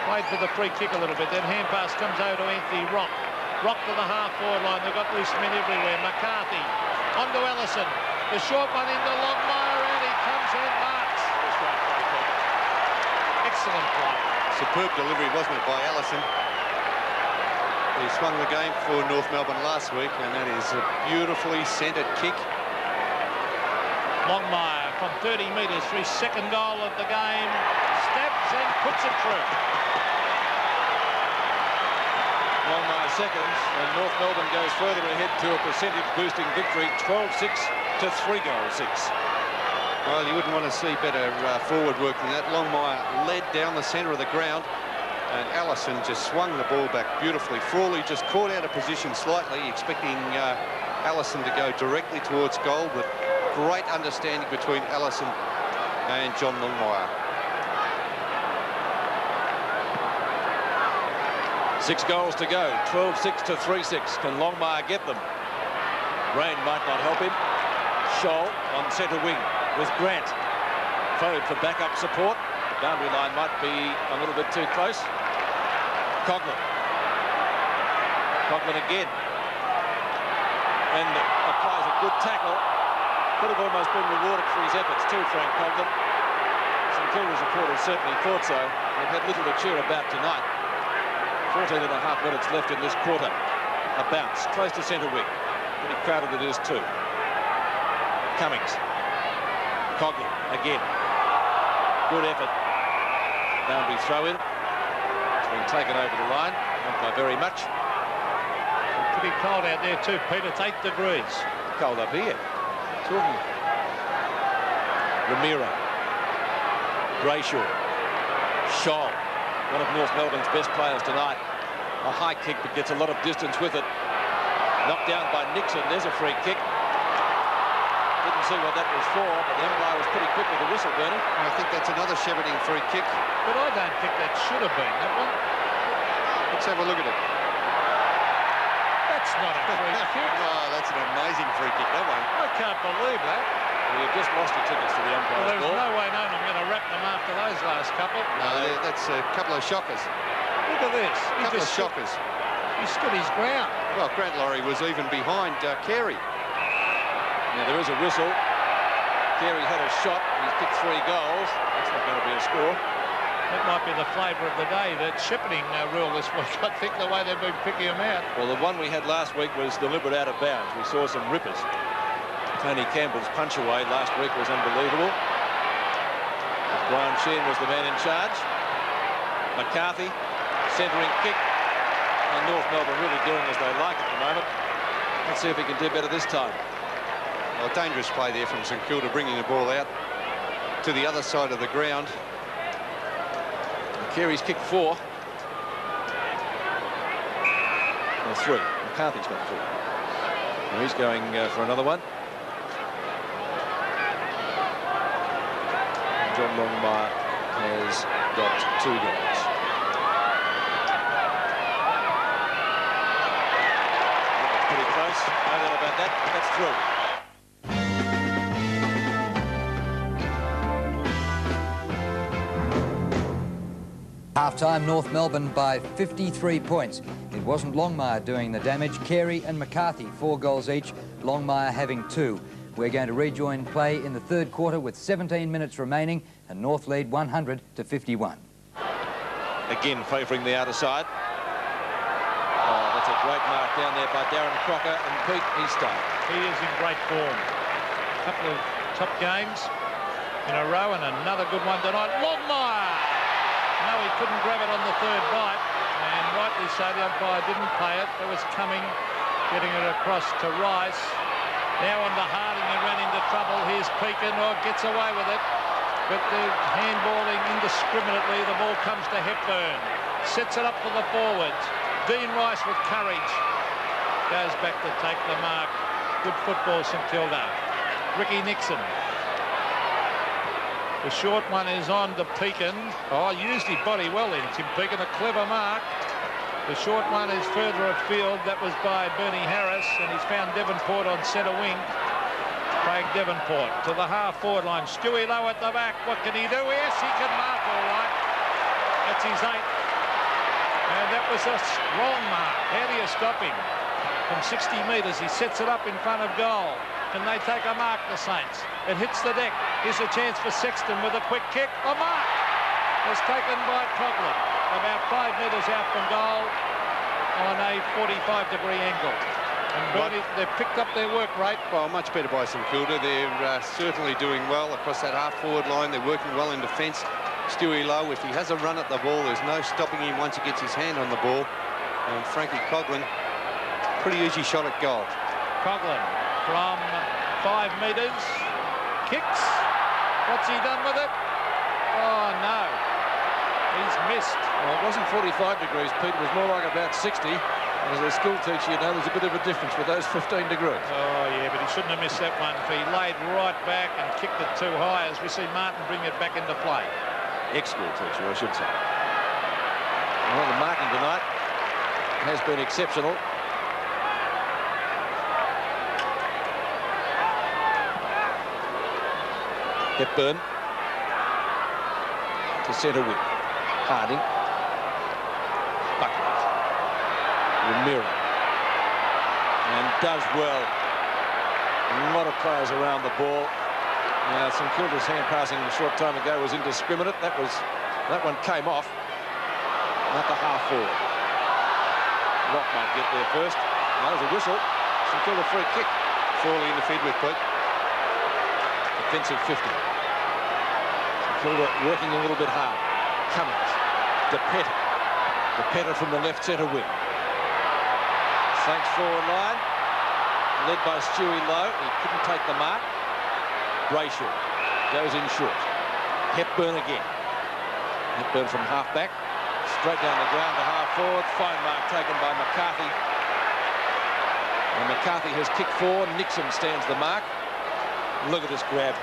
played for the free kick a little bit. Then hand pass comes over to Anthony Rock. Rock to the half-forward line. They've got loose men everywhere. McCarthy onto Ellison. The short one into Longmire, and he comes in, marks. Excellent play. Superb delivery, wasn't it, by Ellison? He swung the game for North Melbourne last week, and that is a beautifully centred kick. Longmire from 30 metres for his second goal of the game. Steps and puts it through. Longmire seconds, and North Melbourne goes further ahead to a percentage-boosting victory, 12-6 to 3-6. Well, you wouldn't want to see better forward work than that. Longmire led down the centre of the ground, and Allison just swung the ball back beautifully. Frawley just caught out of position slightly, expecting Allison to go directly towards goal, but great understanding between Allison and John Longmire. 6 goals to go, 12-6 to 3-6. Can Longmire get them? Rain might not help him. Scholl on centre wing with Grant. Forward for backup support. The boundary line might be a little bit too close. Coughlin. Coughlin again. And applies a good tackle. Could have almost been rewarded for his efforts too, Frank Coughlin. St Kilda's reporters certainly thought so. They've had little to cheer about tonight. 14 and a half minutes left in this quarter. A bounce, close to centre wing. Pretty crowded it is too. Cummings. Coughlin again. Good effort. Boundary throw in. It's been taken over the line. Not by very much. Pretty cold out there too, Pete. It's 8 degrees. Cold up here. Talking. Ramiro. Brayshaw. Scholl. One of North Melbourne's best players tonight. A high kick, but gets a lot of distance with it. Knocked down by Nixon. There's a free kick. Didn't see what that was for, but the umpire was pretty quick with the whistle, Bernie. I think that's another Sheparding free kick. But I don't think that should have been that one. Let's have a look at it. That's not a free kick. Oh, that's an amazing free kick, that one. I can't believe that. Well, you've just lost your tickets to the Well, umpire's there's ball. no way known I'm going to wrap them after those last couple. No, that's a couple of shockers. Look at this. A couple of shockers. He stood his ground. Well, Grant Laurie was even behind Carey. Now, there is a whistle. Carey had a shot. He's kicked 3 goals. That's not going to be a score. That might be the flavour of the day, that Sheparding rule this week. I think the way they've been picking them out. Well, the one we had last week was deliberate out of bounds. We saw some rippers. Tony Campbell's punch away last week was unbelievable. Brian Sheen was the man in charge. McCarthy, centering kick. And North Melbourne really doing as they like at the moment. Let's see if he can do better this time. Well, dangerous play there from St Kilda, bringing the ball out to the other side of the ground. Carey's kicked 4. Or 3. McCarthy's got 4. And he's going for another one. John Longmire has got 2 goals. Pretty close. No doubt about that. That's through. Half-time, North Melbourne by 53 points. It wasn't Longmire doing the damage. Carey and McCarthy, 4 goals each. Longmire having 2. We're going to rejoin play in the third quarter with 17 minutes remaining and North lead 100 to 51. Again favouring the outer side. Oh, that's a great mark down there by Darren Crocker, and Pete, he's started. He is in great form. A couple of top games in a row and another good one tonight. Longmire! No, he couldn't grab it on the third bite, and rightly so, the umpire didn't play it. It was Cumming getting it across to Rice. Now on to Harding, and ran into trouble. Here's Pekin, gets away with it. but they're handballing indiscriminately. The ball comes to Hepburn. Sets it up for the forwards. Dean Rice with courage. Goes back to take the mark. Good football, St Kilda. Ricky Nixon. The short one is on to Pekin. Oh, used his body well in, Tim Pekin. A clever mark. The short one is further afield. That was by Bernie Harris, and he's found Devonport on centre wing. Craig Devonport to the half-forward line. Stewie Lowe at the back. What can he do? Yes, he can mark all right. That's his 8th. And that was a strong mark. How do you stop him? From 60 metres, he sets it up in front of goal. Can they take a mark, the Saints? It hits the deck. Here's a chance for Sexton with a quick kick. A mark was taken by Coughlin. About 5 metres out from goal on a 45-degree angle. And Bernie, they've picked up their work rate. Well, much better by St Kilda. They're certainly doing well across that half-forward line. They're working well in defence. Stewie Lowe, if he has a run at the ball, there's no stopping him once he gets his hand on the ball. And Frankie Coughlin, pretty easy shot at goal. Coughlin from 5 metres. Kicks. What's he done with it? Oh, no. He's missed. Well, it wasn't 45 degrees, Pete. It was more like about 60. As a school teacher, you know, there's a bit of a difference with those 15 degrees. Oh, yeah, but he shouldn't have missed that one. If he laid right back and kicked it too high, as we see Martin bring it back into play. Ex-school teacher, I should say. Well, the marking tonight has been exceptional. Hepburn to centre wing. Harding. Buckley. Ramiro. And does well. A lot of players around the ball. Now, St Kilda's hand passing a short time ago was indiscriminate. That one came off at the half-forward. Rock might get there first. Now there's a whistle. St Kilda free kick. Frawley in the feed with Pete. Defensive 50. St Kilda working a little bit hard. Cummings. DePetta from the left centre wing. Saints forward line. Led by Stewie Lowe. He couldn't take the mark. Brayshaw goes in short. Hepburn again. Hepburn from half-back. Straight down the ground to half-forward. Fine mark taken by McCarthy. And McCarthy has kicked 4. Nixon stands the mark. Look at this grab.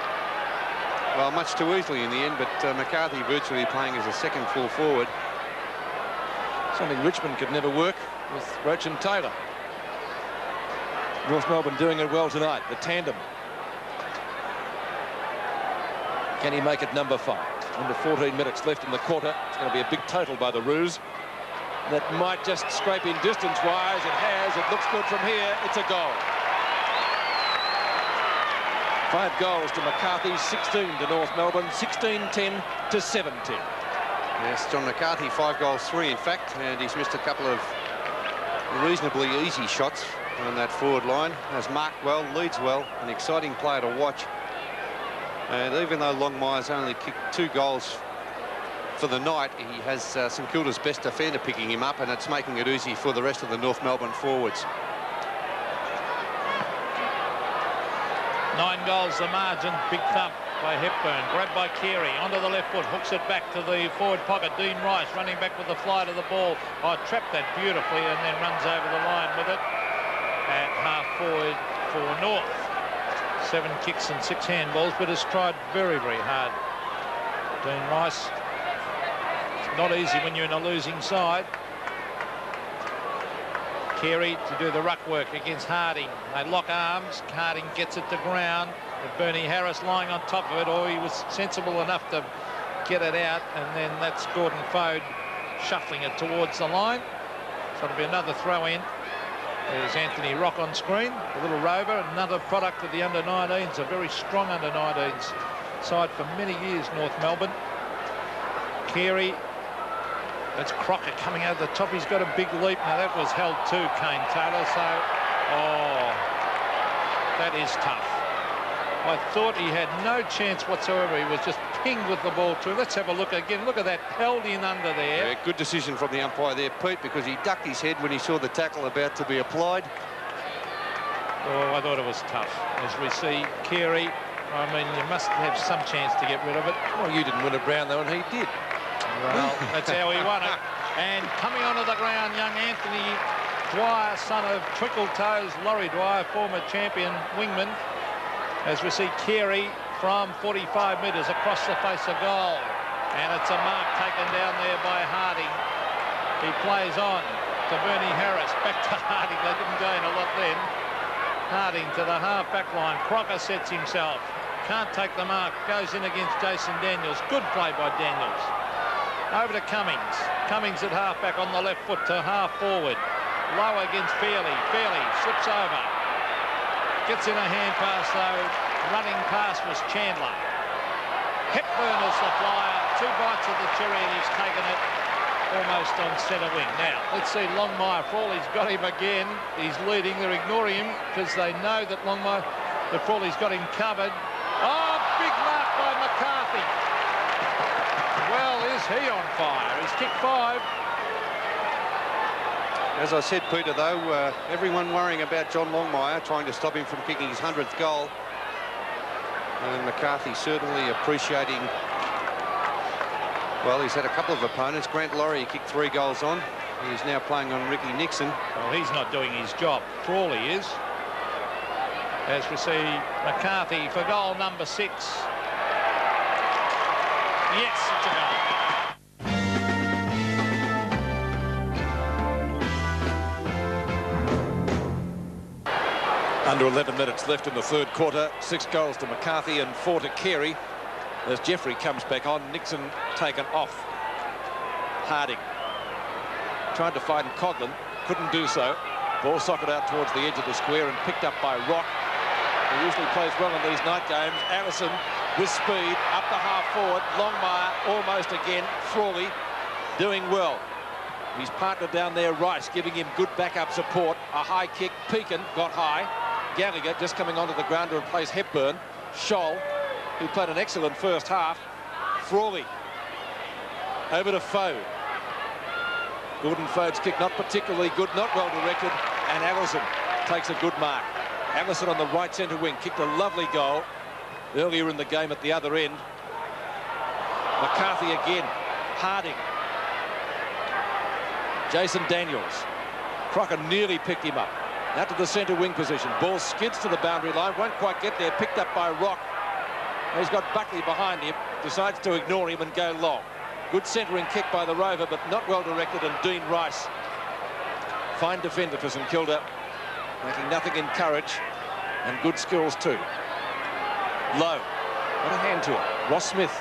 Well, much too easily in the end, but McCarthy virtually playing as a second full forward. Something Richmond could never work with Roach and Taylor. North Melbourne doing it well tonight. The tandem. Can he make it number 5? Under 14 minutes left in the quarter. It's going to be a big total by the Roos. That might just scrape in distance-wise. It has. It looks good from here. It's a goal. 5 goals to McCarthy, 16 to North Melbourne, 16-10 to 17. Yes, John McCarthy, 5 goals, 3 in fact, and he's missed a couple of reasonably easy shots on that forward line. Has marked well, leads well, an exciting player to watch. And even though Longmire's only kicked 2 goals for the night, he has St Kilda's best defender picking him up, and it's making it easy for the rest of the North Melbourne forwards. 9 goals the margin. Big thump by Hepburn. Grabbed by Carey. Onto the left foot. Hooks it back to the forward pocket. Dean Rice running back with the flight of the ball. Oh, trapped that beautifully and then runs over the line with it. At half forward for North. 7 kicks and 6 handballs, but has tried very, very hard. Dean Rice. It's not easy when you're in a losing side. Carey to do the ruck work against Harding. They lock arms. Harding gets it to ground. With Bernie Harris lying on top of it, or he was sensible enough to get it out, and then that's Gordon Fode shuffling it towards the line. So it'll be another throw in. There's Anthony Rock on screen, a little rover, another product of the under-19s, a very strong under-19s side for many years, North Melbourne. Carey. That's Crocker coming out of the top. He's got a big leap. Now, that was held too, Kane Taylor. So, oh, that is tough. I thought he had no chance whatsoever. He was just pinged with the ball through. Let's have a look again. Look at that, held in under there. Yeah, good decision from the umpire there, Pete, because he ducked his head when he saw the tackle about to be applied. Oh, I thought it was tough. As we see Carey I mean, you must have some chance to get rid of it. Well, you didn't win a Brown, though, and he did. Well, that's how he won it. And coming onto the ground, young Anthony Dwyer, son of Twinkle Toes Laurie Dwyer, former champion wingman, as we see Carey from 45 metres across the face of goal. And it's a mark taken down there by Harding. He plays on to Bernie Harris. Back to Harding. They didn't gain a lot then. Harding to the half-back line. Crocker sets himself. Can't take the mark. Goes in against Jason Daniels. Good play by Daniels. Over to Cummings. Cummings at half-back on the left foot to half-forward. Low against Fairley. Fairley slips over. Gets in a hand pass, though. Running pass was Chandler. Hepburn is the flyer. 2 bites of the cherry, and he's taken it almost on centre wing. Now, let's see Longmire. Frawley's got him again. He's leading. They're ignoring him because they know that Frawley's got him covered. Oh, big mark by McCarthy. Well, is he on fire? He's kicked 5. As I said, Peter, though, everyone worrying about John Longmire, trying to stop him from kicking his 100th goal. And McCarthy certainly appreciating... Well, he's had a couple of opponents. Grant Laurie, he kicked 3 goals on. He's now playing on Ricky Nixon. Well, he's not doing his job. Frawley is. As we see McCarthy for goal number 6. Yes, it's a goal. Under 11 minutes left in the third quarter. 6 goals to McCarthy and 4 to Carey. As Jeffrey comes back on, Nixon taken off. Harding tried to find Coghlan, couldn't do so. Ball socket out towards the edge of the square and picked up by Rock, who usually plays well in these night games. Allison with speed up the half forward. Longmire almost again. Frawley doing well. His partner down there, Rice, giving him good backup support. A high kick. Pekin got high. Gallagher just coming onto the ground to replace Hepburn. Scholl, who played an excellent first half. Frawley over to Fode. Gordon Fode's kick not particularly good, not well directed, and Allison takes a good mark. Allison on the right centre wing kicked a lovely goal earlier in the game at the other end. McCarthy again. Harding. Jason Daniels. Crocker nearly picked him up. Out to the centre wing position. Ball skids to the boundary line, won't quite get there. Picked up by Rock. He's got Buckley behind him, decides to ignore him and go long. Good centering kick by the Rover, but not well directed, and Dean Rice. Fine defender for St Kilda, making nothing in courage, and good skills too. Low, got a hand to it. Ross Smith,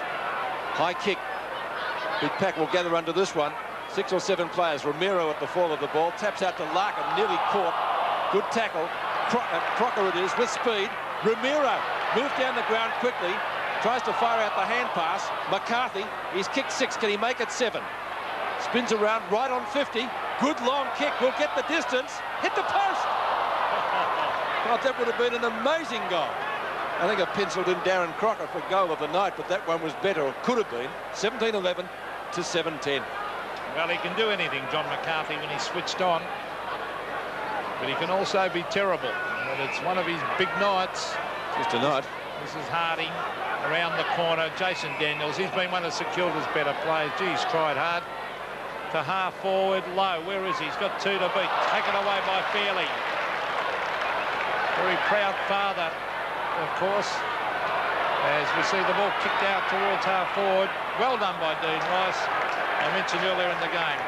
high kick. Big pack will gather under this one. 6 or 7 players. Romero at the fall of the ball, taps out to Larkin, nearly caught. Good tackle. Crocker it is with speed. Romero moved down the ground quickly, tries to fire out the hand pass. McCarthy, he's kicked 6. Can he make it 7? Spins around right on 50. Good long kick, will get the distance. Hit the post. Oh, that would have been an amazing goal. I think I penciled in Darren Crocker for goal of the night, but that one was better, or could have been. 17-11 to 7-10. Well, he can do anything, John McCarthy, when he's switched on. But he can also be terrible. But it's one of his big nights. Just tonight. This is Harding around the corner. Jason Daniels, he's been one of St Kilda's better players. Geez, tried hard. To half forward, Low. Where is he? He's got 2 to beat. Taken away by Fairley. Very proud father, of course, as we see the ball kicked out towards half forward. Well done by Dean Rice. I mentioned earlier in the game,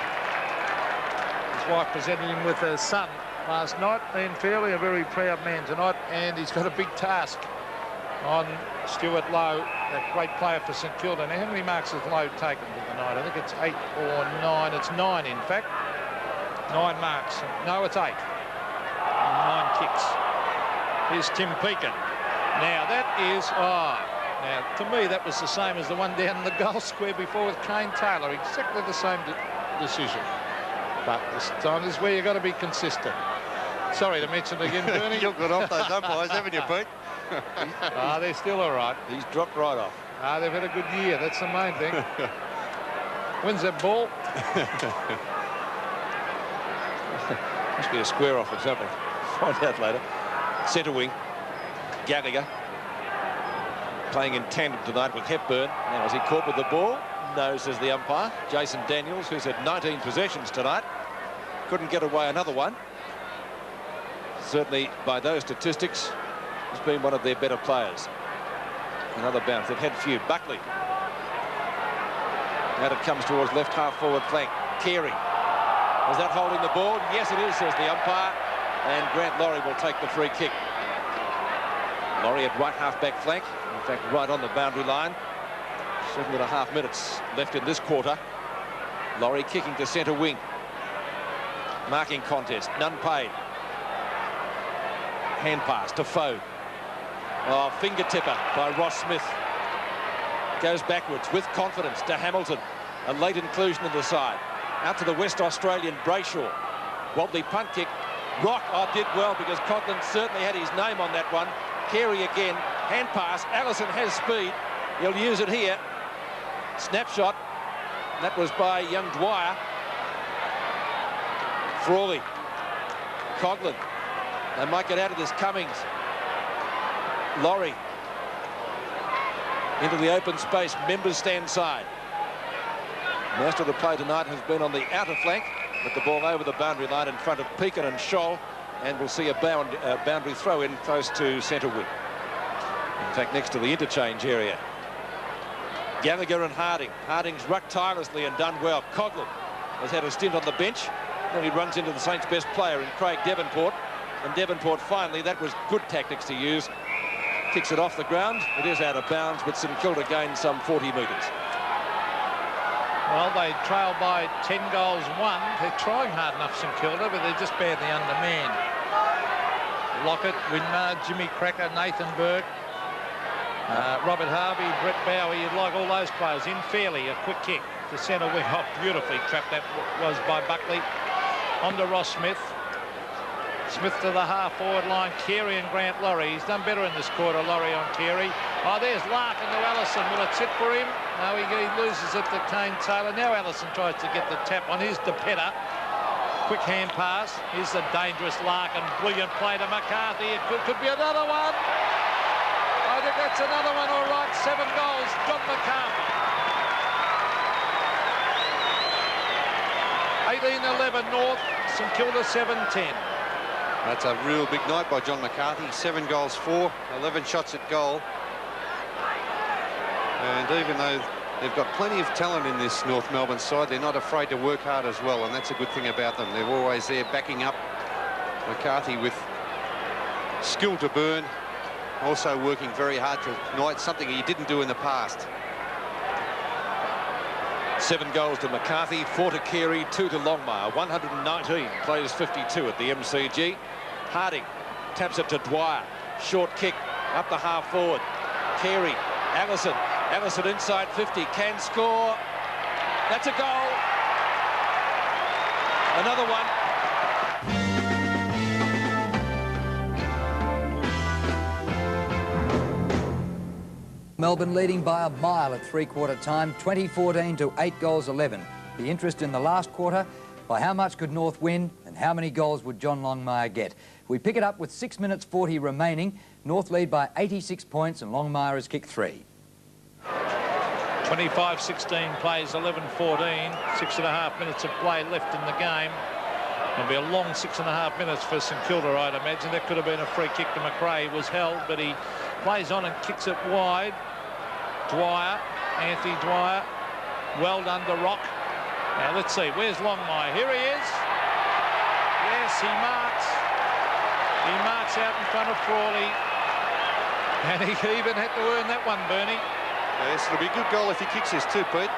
his wife presented him with her son last night. Ian Fairley, a very proud man tonight, and he's got a big task on Stuart Lowe, that great player for St Kilda. Now, how many marks has Lowe taken for the night? I think it's 8 or 9. It's 9, in fact. 9 marks. No, it's 8. 9 kicks. Here's Tim Pekin. Now, that is... now, to me, that was the same as the one down in the goal square before with Kane Taylor. Exactly the same decision. But this time is where you've got to be consistent. Sorry to mention it again, Bernie. You've got off those umpires, haven't you, Pete? They're still all right. He's dropped right off. They've had a good year. That's the main thing. Wins that ball. Must be a square off or something. Find out later. Centre wing. Gallagher. playing in tandem tonight with Hepburn. Now, is he caught with the ball? No, says the umpire. Jason Daniels, who's had 19 possessions tonight, couldn't get away another one. Certainly, by those statistics, has been one of their better players. Another bounce. They've had few. Buckley. Out it comes towards left half forward flank. Carey. Is that holding the ball? Yes, it is, says the umpire. And Grant Laurie will take the free kick. Laurie at right half back flank. In fact, right on the boundary line. 7.5 minutes left in this quarter. Laurie kicking to centre wing. Marking contest. None paid. Hand pass to Foe. Oh, finger tipper by Ross Smith. Goes backwards with confidence to Hamilton. A late inclusion in the side. Out to the West Australian Brayshaw. Wobbly punt kick. Rock did well because Coghlan certainly had his name on that one. Carey again. Hand pass. Allison has speed. He'll use it here. Snapshot. That was by young Dwyer. Frawley. Coghlan. They might get out of this. Cummings. Laurie. Into the open space. Members stand side. Most of the play tonight has been on the outer flank, but the ball over the boundary line in front of Pekin and Scholl, and we'll see a boundary throw in close to centre wing. In fact, next to the interchange area. Gallagher and Harding. Harding's rucked tirelessly and done well. Coghlan has had a stint on the bench. Then he runs into the Saints' best player in Craig Devonport. And Devonport finally, that was good tactics to use. Kicks it off the ground. It is out of bounds, but St Kilda gains some 40 metres. Well, they trail by 10 goals 1. They're trying hard enough, St Kilda, but they're just badly undermanned. Lockett, Winmar, Jimmy Cracker, Nathan Burke, Robert Harvey, Brett Bowie. You'd like all those players in. Fairly, a quick kick to centre wing. Oh, beautifully trapped that was by Buckley. On to Ross Smith. Smith to the half-forward line. Carey and Grant Laurie. He's done better in this quarter, Laurie on Carey. Oh, there's Larkin to Allison. Will it sit for him? No, he loses it to Kane Taylor. Now Allison tries to get the tap on his DePetta. Quick hand pass. Here's the dangerous Larkin. Brilliant play to McCarthy. It could be another one. I think that's another one, all right. 7 goals. John McCarthy. 18-11 North. St Kilda 7-10. That's a real big night by John McCarthy. 7 goals, 4, 11 shots at goal. And even though they've got plenty of talent in this North Melbourne side, they're not afraid to work hard as well, and that's a good thing about them. They're always there backing up McCarthy with skill to burn, also working very hard tonight, something he didn't do in the past. 7 goals to McCarthy, 4 to Carey, 2 to Longmire. 119 plays 52 at the MCG. Harding taps it to Dwyer. Short kick up the half forward. Carey, Allison. Allison inside 50, can score. That's a goal. Another one. Melbourne leading by a mile at three-quarter time, 20-14 to 8 goals 11. The interest in the last quarter, by how much could North win and how many goals would John Longmire get? We pick it up with 6 minutes 40 remaining. North lead by 86 points and Longmire has kicked 3. 25-16 plays 11-14. 6.5 minutes of play left in the game. It'll be a long 6.5 minutes for St Kilda, I'd imagine. That could have been a free kick to McRae. Was held, but he plays on and kicks it wide. Dwyer, Anthony Dwyer, well done to Rock. Now let's see, where's Longmire? Here he is. Yes, he marks. He marks out in front of Frawley. And he even had to earn that one, Bernie. Yes, it'll be a good goal if he kicks this too, Pete.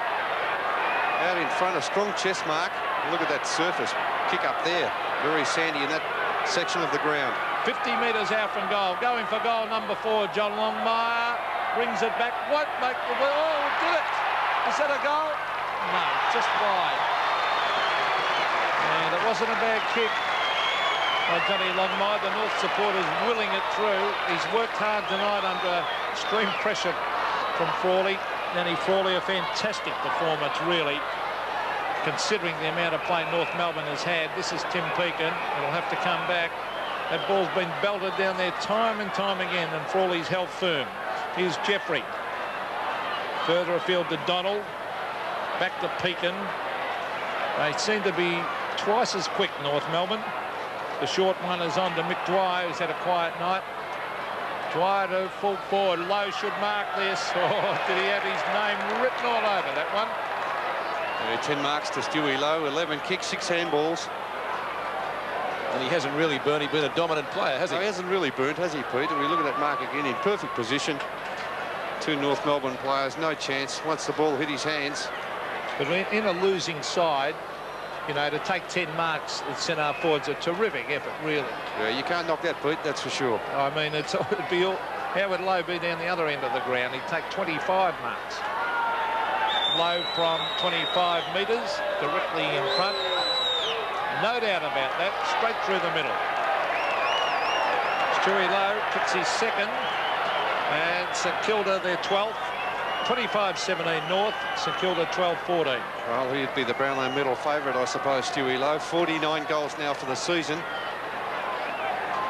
Out in front, a strong chest mark. Look at that surface. Kick up there. Very sandy in that section of the ground. 50 metres out from goal. Going for goal number 4, John Longmire. Brings it back. What make the... Oh, did it. Is that a goal? No, just wide. And it wasn't a bad kick by Johnny Longmire. The North supporters willing it through. He's worked hard tonight under extreme pressure from Frawley. Danny Frawley, a fantastic performance, really, considering the amount of play North Melbourne has had. This is Tim Pekin. It'll have to come back. That ball's been belted down there time and time again, and Frawley's held firm. Here's Jeffrey. Further afield to Donald. Back to Pekin. They seem to be twice as quick, North Melbourne. The short one is on to Mick Dwyer, who's had a quiet night. Dwyer to full forward. Lowe should mark this. Oh, did he have his name written all over that one? 10 marks to Stewie Lowe, 11 kicks, 6 handballs. And he hasn't really, Bernie, been a dominant player, has he? No, he hasn't really burnt, has he, Pete? We look at that mark again, in perfect position. 2 North Melbourne players, no chance once the ball hit his hands. But in a losing side, you know, to take 10 marks at centre forward's a terrific effort, really. Yeah, you can't knock that, Pete, that's for sure. I mean, it'd be all, how would Lowe be down the other end of the ground? He'd take 25 marks. Lowe from 25 metres, directly in front. No doubt about that, straight through the middle. Stewie Lowe kicks his second, and St Kilda their 12th. 25-17 North, St Kilda 12-14. Well, he'd be the Brownlow medal favourite, I suppose, Stewie Lowe. 49 goals now for the season.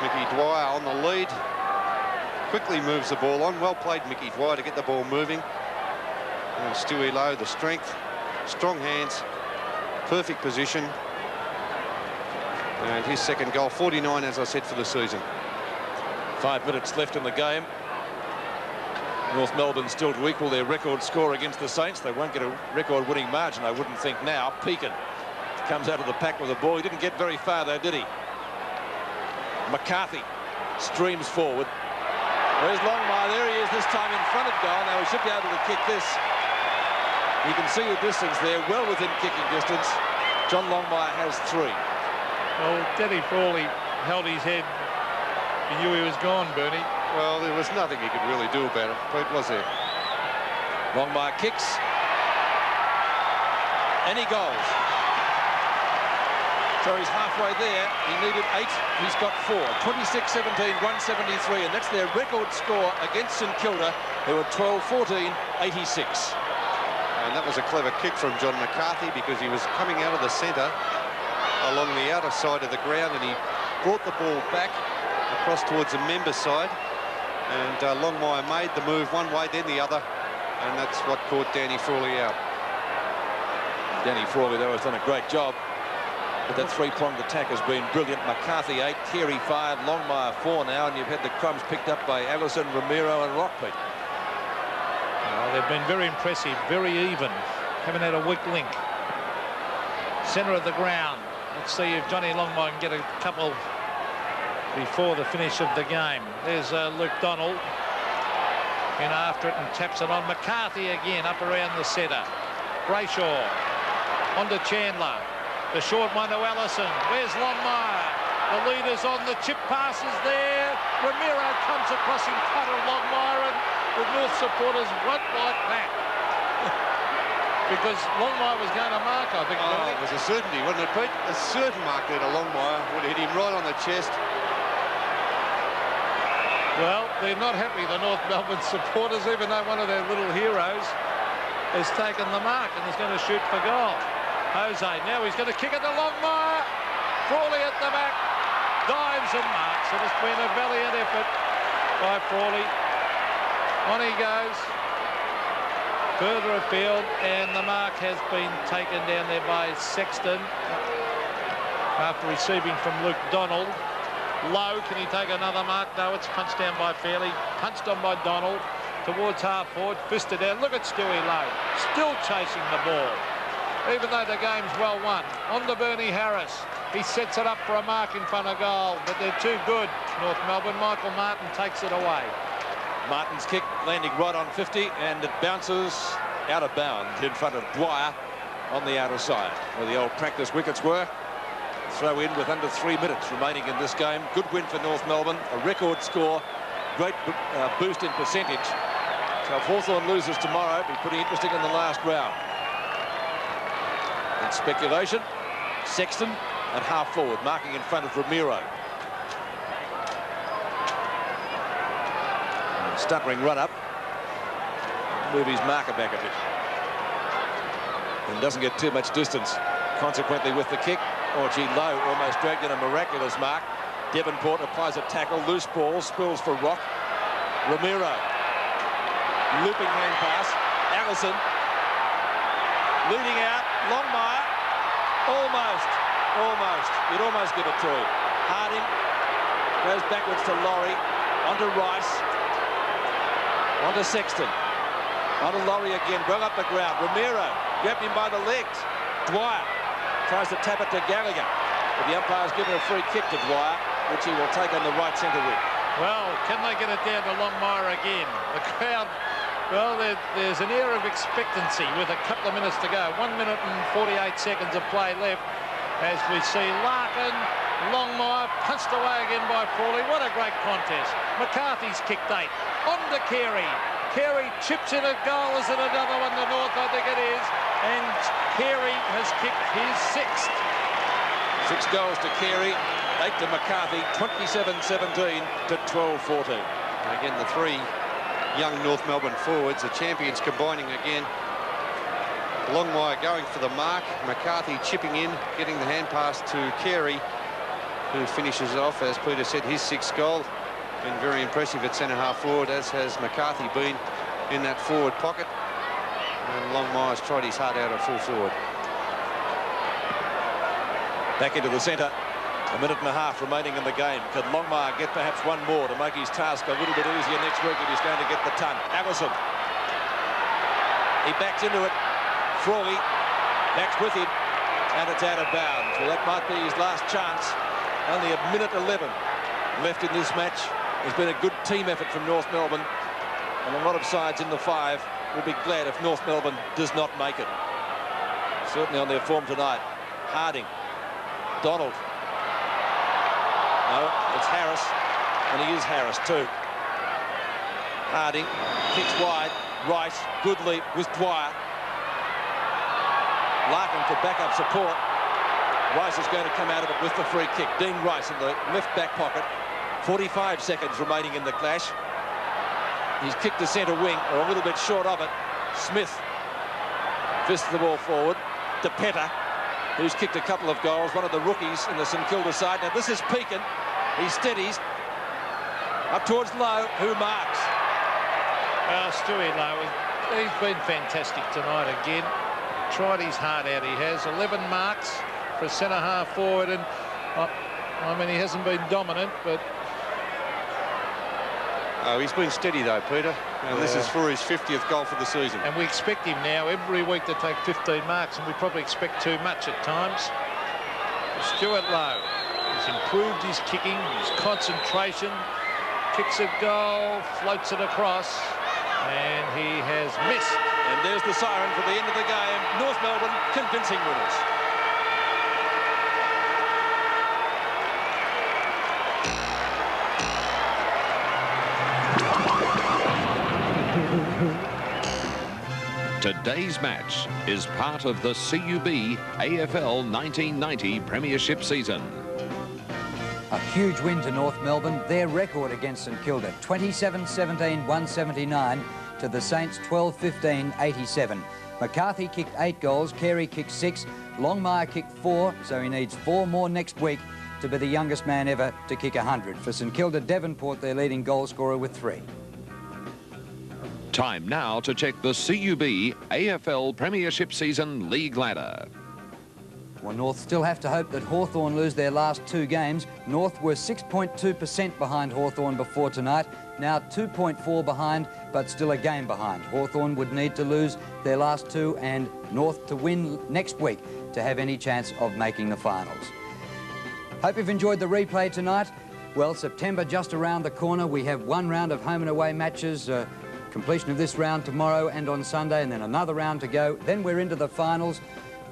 Mickey Dwyer on the lead. Quickly moves the ball on. Well played, Mickey Dwyer, to get the ball moving. And Stewie Lowe, the strength, strong hands, perfect position. And his second goal, 49, as I said, for the season. 5 minutes left in the game. North Melbourne still to equal their record score against the Saints. They won't get a record-winning margin, I wouldn't think now. Pekin comes out of the pack with the ball. He didn't get very far, though, did he? McCarthy streams forward. Where's Longmire? There he is, this time in front of goal. Now he should be able to kick this. You can see the distance there, well within kicking distance. John Longmire has 3. Well, Denny Frawley held his head. He knew he was gone, Bernie. Well, there was nothing he could really do about it, Pete, was there? Longmire kicks. And he goes. So he's halfway there. He needed 8. He's got 4. 26-17, 173. And that's their record score against St Kilda, who were 12-14, 86. And that was a clever kick from John McCarthy, because he was coming out of the centre along the outer side of the ground, and he brought the ball back across towards the member side. And Longmire made the move one way, then the other, and that's what caught Danny Frawley out. Danny Frawley, though, has done a great job. But that 3-pronged attack has been brilliant. McCarthy 8, Carey 5, Longmire 4 now, and you've had the crumbs picked up by Allison, Romero and Rockpete. They've been very impressive, very even. Haven't had a weak link. Centre of the ground. Let's see if Johnny Longmire can get a couple before the finish of the game. There's Luke Donald in after it and taps it on. McCarthy again up around the centre. Brayshaw on to Chandler. The short one to Allison. Where's Longmire? The leader's on, the chip passes there. Romero comes across in front of Longmire, and the North supporters won't like that. Because Longmire was going to mark, I think. Oh, it was a certainty, wasn't it, Pete? A certain mark there to Longmire. Would hit him right on the chest. Well, they're not happy, the North Melbourne supporters, even though one of their little heroes has taken the mark and is going to shoot for goal. Jose, now he's going to kick it to Longmire. Frawley at the back, dives and marks. It has been a valiant effort by Frawley. On he goes. Further afield, and the mark has been taken down there by Sexton after receiving from Luke Donald. Low, can he take another mark? No, it's punched down by Fairley. Punched on by Donald towards half forward, fisted down. Look at Stewie Lowe, still chasing the ball, even though the game's well won. On to Bernie Harris. He sets it up for a mark in front of goal, but they're too good, North Melbourne. Michael Martin takes it away. Martin's kick landing right on 50, and it bounces out of bounds in front of Dwyer on the outer side, where the old practice wickets were. Throw in with under 3 minutes remaining in this game. Good win for North Melbourne, a record score, great boost in percentage. So if Hawthorn loses tomorrow, it'll be pretty interesting in the last round. In speculation, Sexton at half forward, marking in front of Romero. Stuttering run up, move his marker back a bit, and doesn't get too much distance. Consequently, with the kick, Orchie Lowe almost dragged in a miraculous mark. Devonport applies a tackle, loose ball, spills for Rock. Romero Looping hand pass. Allison leading out. Longmire. Almost. You'd almost give it to him. Harding goes backwards to Laurie. Onto Rice. Onto Sexton. Onto Laurie again. Well up the ground. Romero grabbed him by the legs. Dwyer tries to tap it to Gallagher. But the umpire's given a free kick to Dwyer, which he will take on the right centre wing. Well, can they get it down to Longmire again? The crowd, well, there's an air of expectancy with a couple of minutes to go. 1 minute and 48 seconds of play left as we see Larkin, Longmire punched away again by Frawley. What a great contest. McCarthy's kicked 8. On to Carey. Carey chips in a goal. Is it another one to North? I think it is. And Carey has kicked his 6th. 6 goals to Carey, 8 to McCarthy, 27-17 to 12-14. Again, the 3 young North Melbourne forwards, the champions combining again. Longmire going for the mark. McCarthy chipping in, getting the hand pass to Carey, who finishes off, as Peter said, his 6th goal. Been very impressive at centre-half forward, as has McCarthy been in that forward pocket. And Longmire's tried his heart out at full forward. Back into the centre. A minute and a half remaining in the game. Could Longmire get perhaps one more to make his task a little bit easier next week if he's going to get the ton? Allison. He backs into it. Frawley backs with him. And it's out of bounds. Well, that might be his last chance. Only a minute 11 left in this match. There's been a good team effort from North Melbourne. And a lot of sides in the 5 will be glad if North Melbourne does not make it. Certainly on their form tonight. Harding. Donald. No, it's Harris, and he is Harris too. Harding kicks wide. Rice, good leap with Dwyer. Larkin for backup support. Rice is going to come out of it with the free kick. Dean Rice in the left back pocket. 45 seconds remaining in the clash. He's kicked the centre wing, or a little bit short of it. Smith fists the ball forward. DePetta, who's kicked a couple of goals, one of the rookies in the St Kilda side. Now this is Pekin. He steadies up towards Lowe, who marks. Stewie Lowe, he's been fantastic tonight again. Tried his heart out, he has. 11 marks for a centre-half forward, and I mean, he hasn't been dominant, but... Oh, he's been steady though, Peter. And this is for his 50th goal for the season. And we expect him now every week to take 15 marks, and we probably expect too much at times. Stuart Lowe has improved his kicking, his concentration, kicks a goal, floats it across, and he has missed. And there's the siren for the end of the game. North Melbourne convincing winners. Today's match is part of the CUB AFL 1990 Premiership season. A huge win to North Melbourne. Their record against St Kilda, 27-17, 179 to the Saints, 12-15, 87. McCarthy kicked 8 goals, Carey kicked 6, Longmire kicked 4, so he needs 4 more next week to be the youngest man ever to kick 100. For St Kilda, Devonport, their leading goal scorer with 3. Time now to check the CUB AFL Premiership season league ladder. Well, North still have to hope that Hawthorn lose their last 2 games. North were 6.2% behind Hawthorn before tonight, now 2.4 behind, but still a game behind. Hawthorn would need to lose their last 2 and North to win next week to have any chance of making the finals. Hope you've enjoyed the replay tonight. Well, September just around the corner. We have 1 round of home and away matches, completion of this round tomorrow and on Sunday, and then another round to go. Then we're into the finals.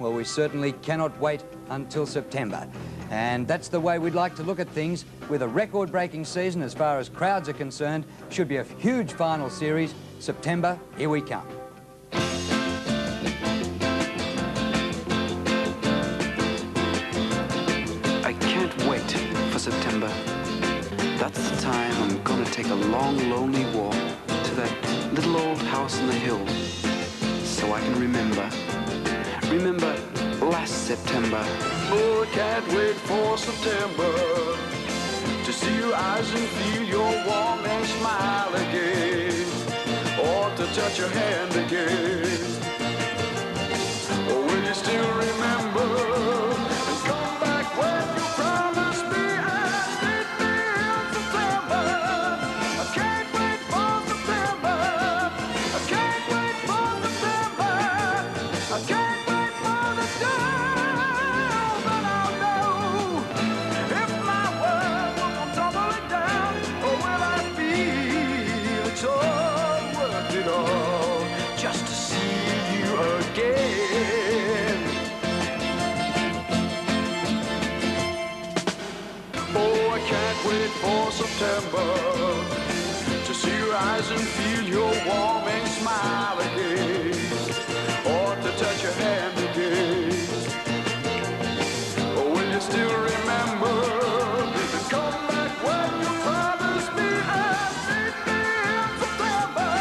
Well, we certainly cannot wait until September. And that's the way we'd like to look at things. With a record-breaking season as far as crowds are concerned, should be a huge final series. September, here we come. I can't wait for September. That's the time I'm gonna take a long, lonely walk to that little old house on the hill, so I can remember last September. Oh, I can't wait for September to see your eyes and feel your warm and smile again, or to touch your hand again. Or will you still remember and come back when you promised me and meet me in September? I can't wait for September. I can't wait for September. I can't wait for the day that I'll know if my world will come tumbling down, or will I feel it's all worth it all just to see you again. Oh, I can't wait for September to see your eyes and feel your warming smile again, or to touch your hand again. Or will you still remember and come back when you promised me and meet me in September?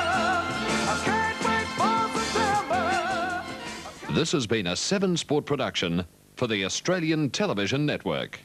I can't wait for September. This has been a 7 Sport production for the Australian Television Network.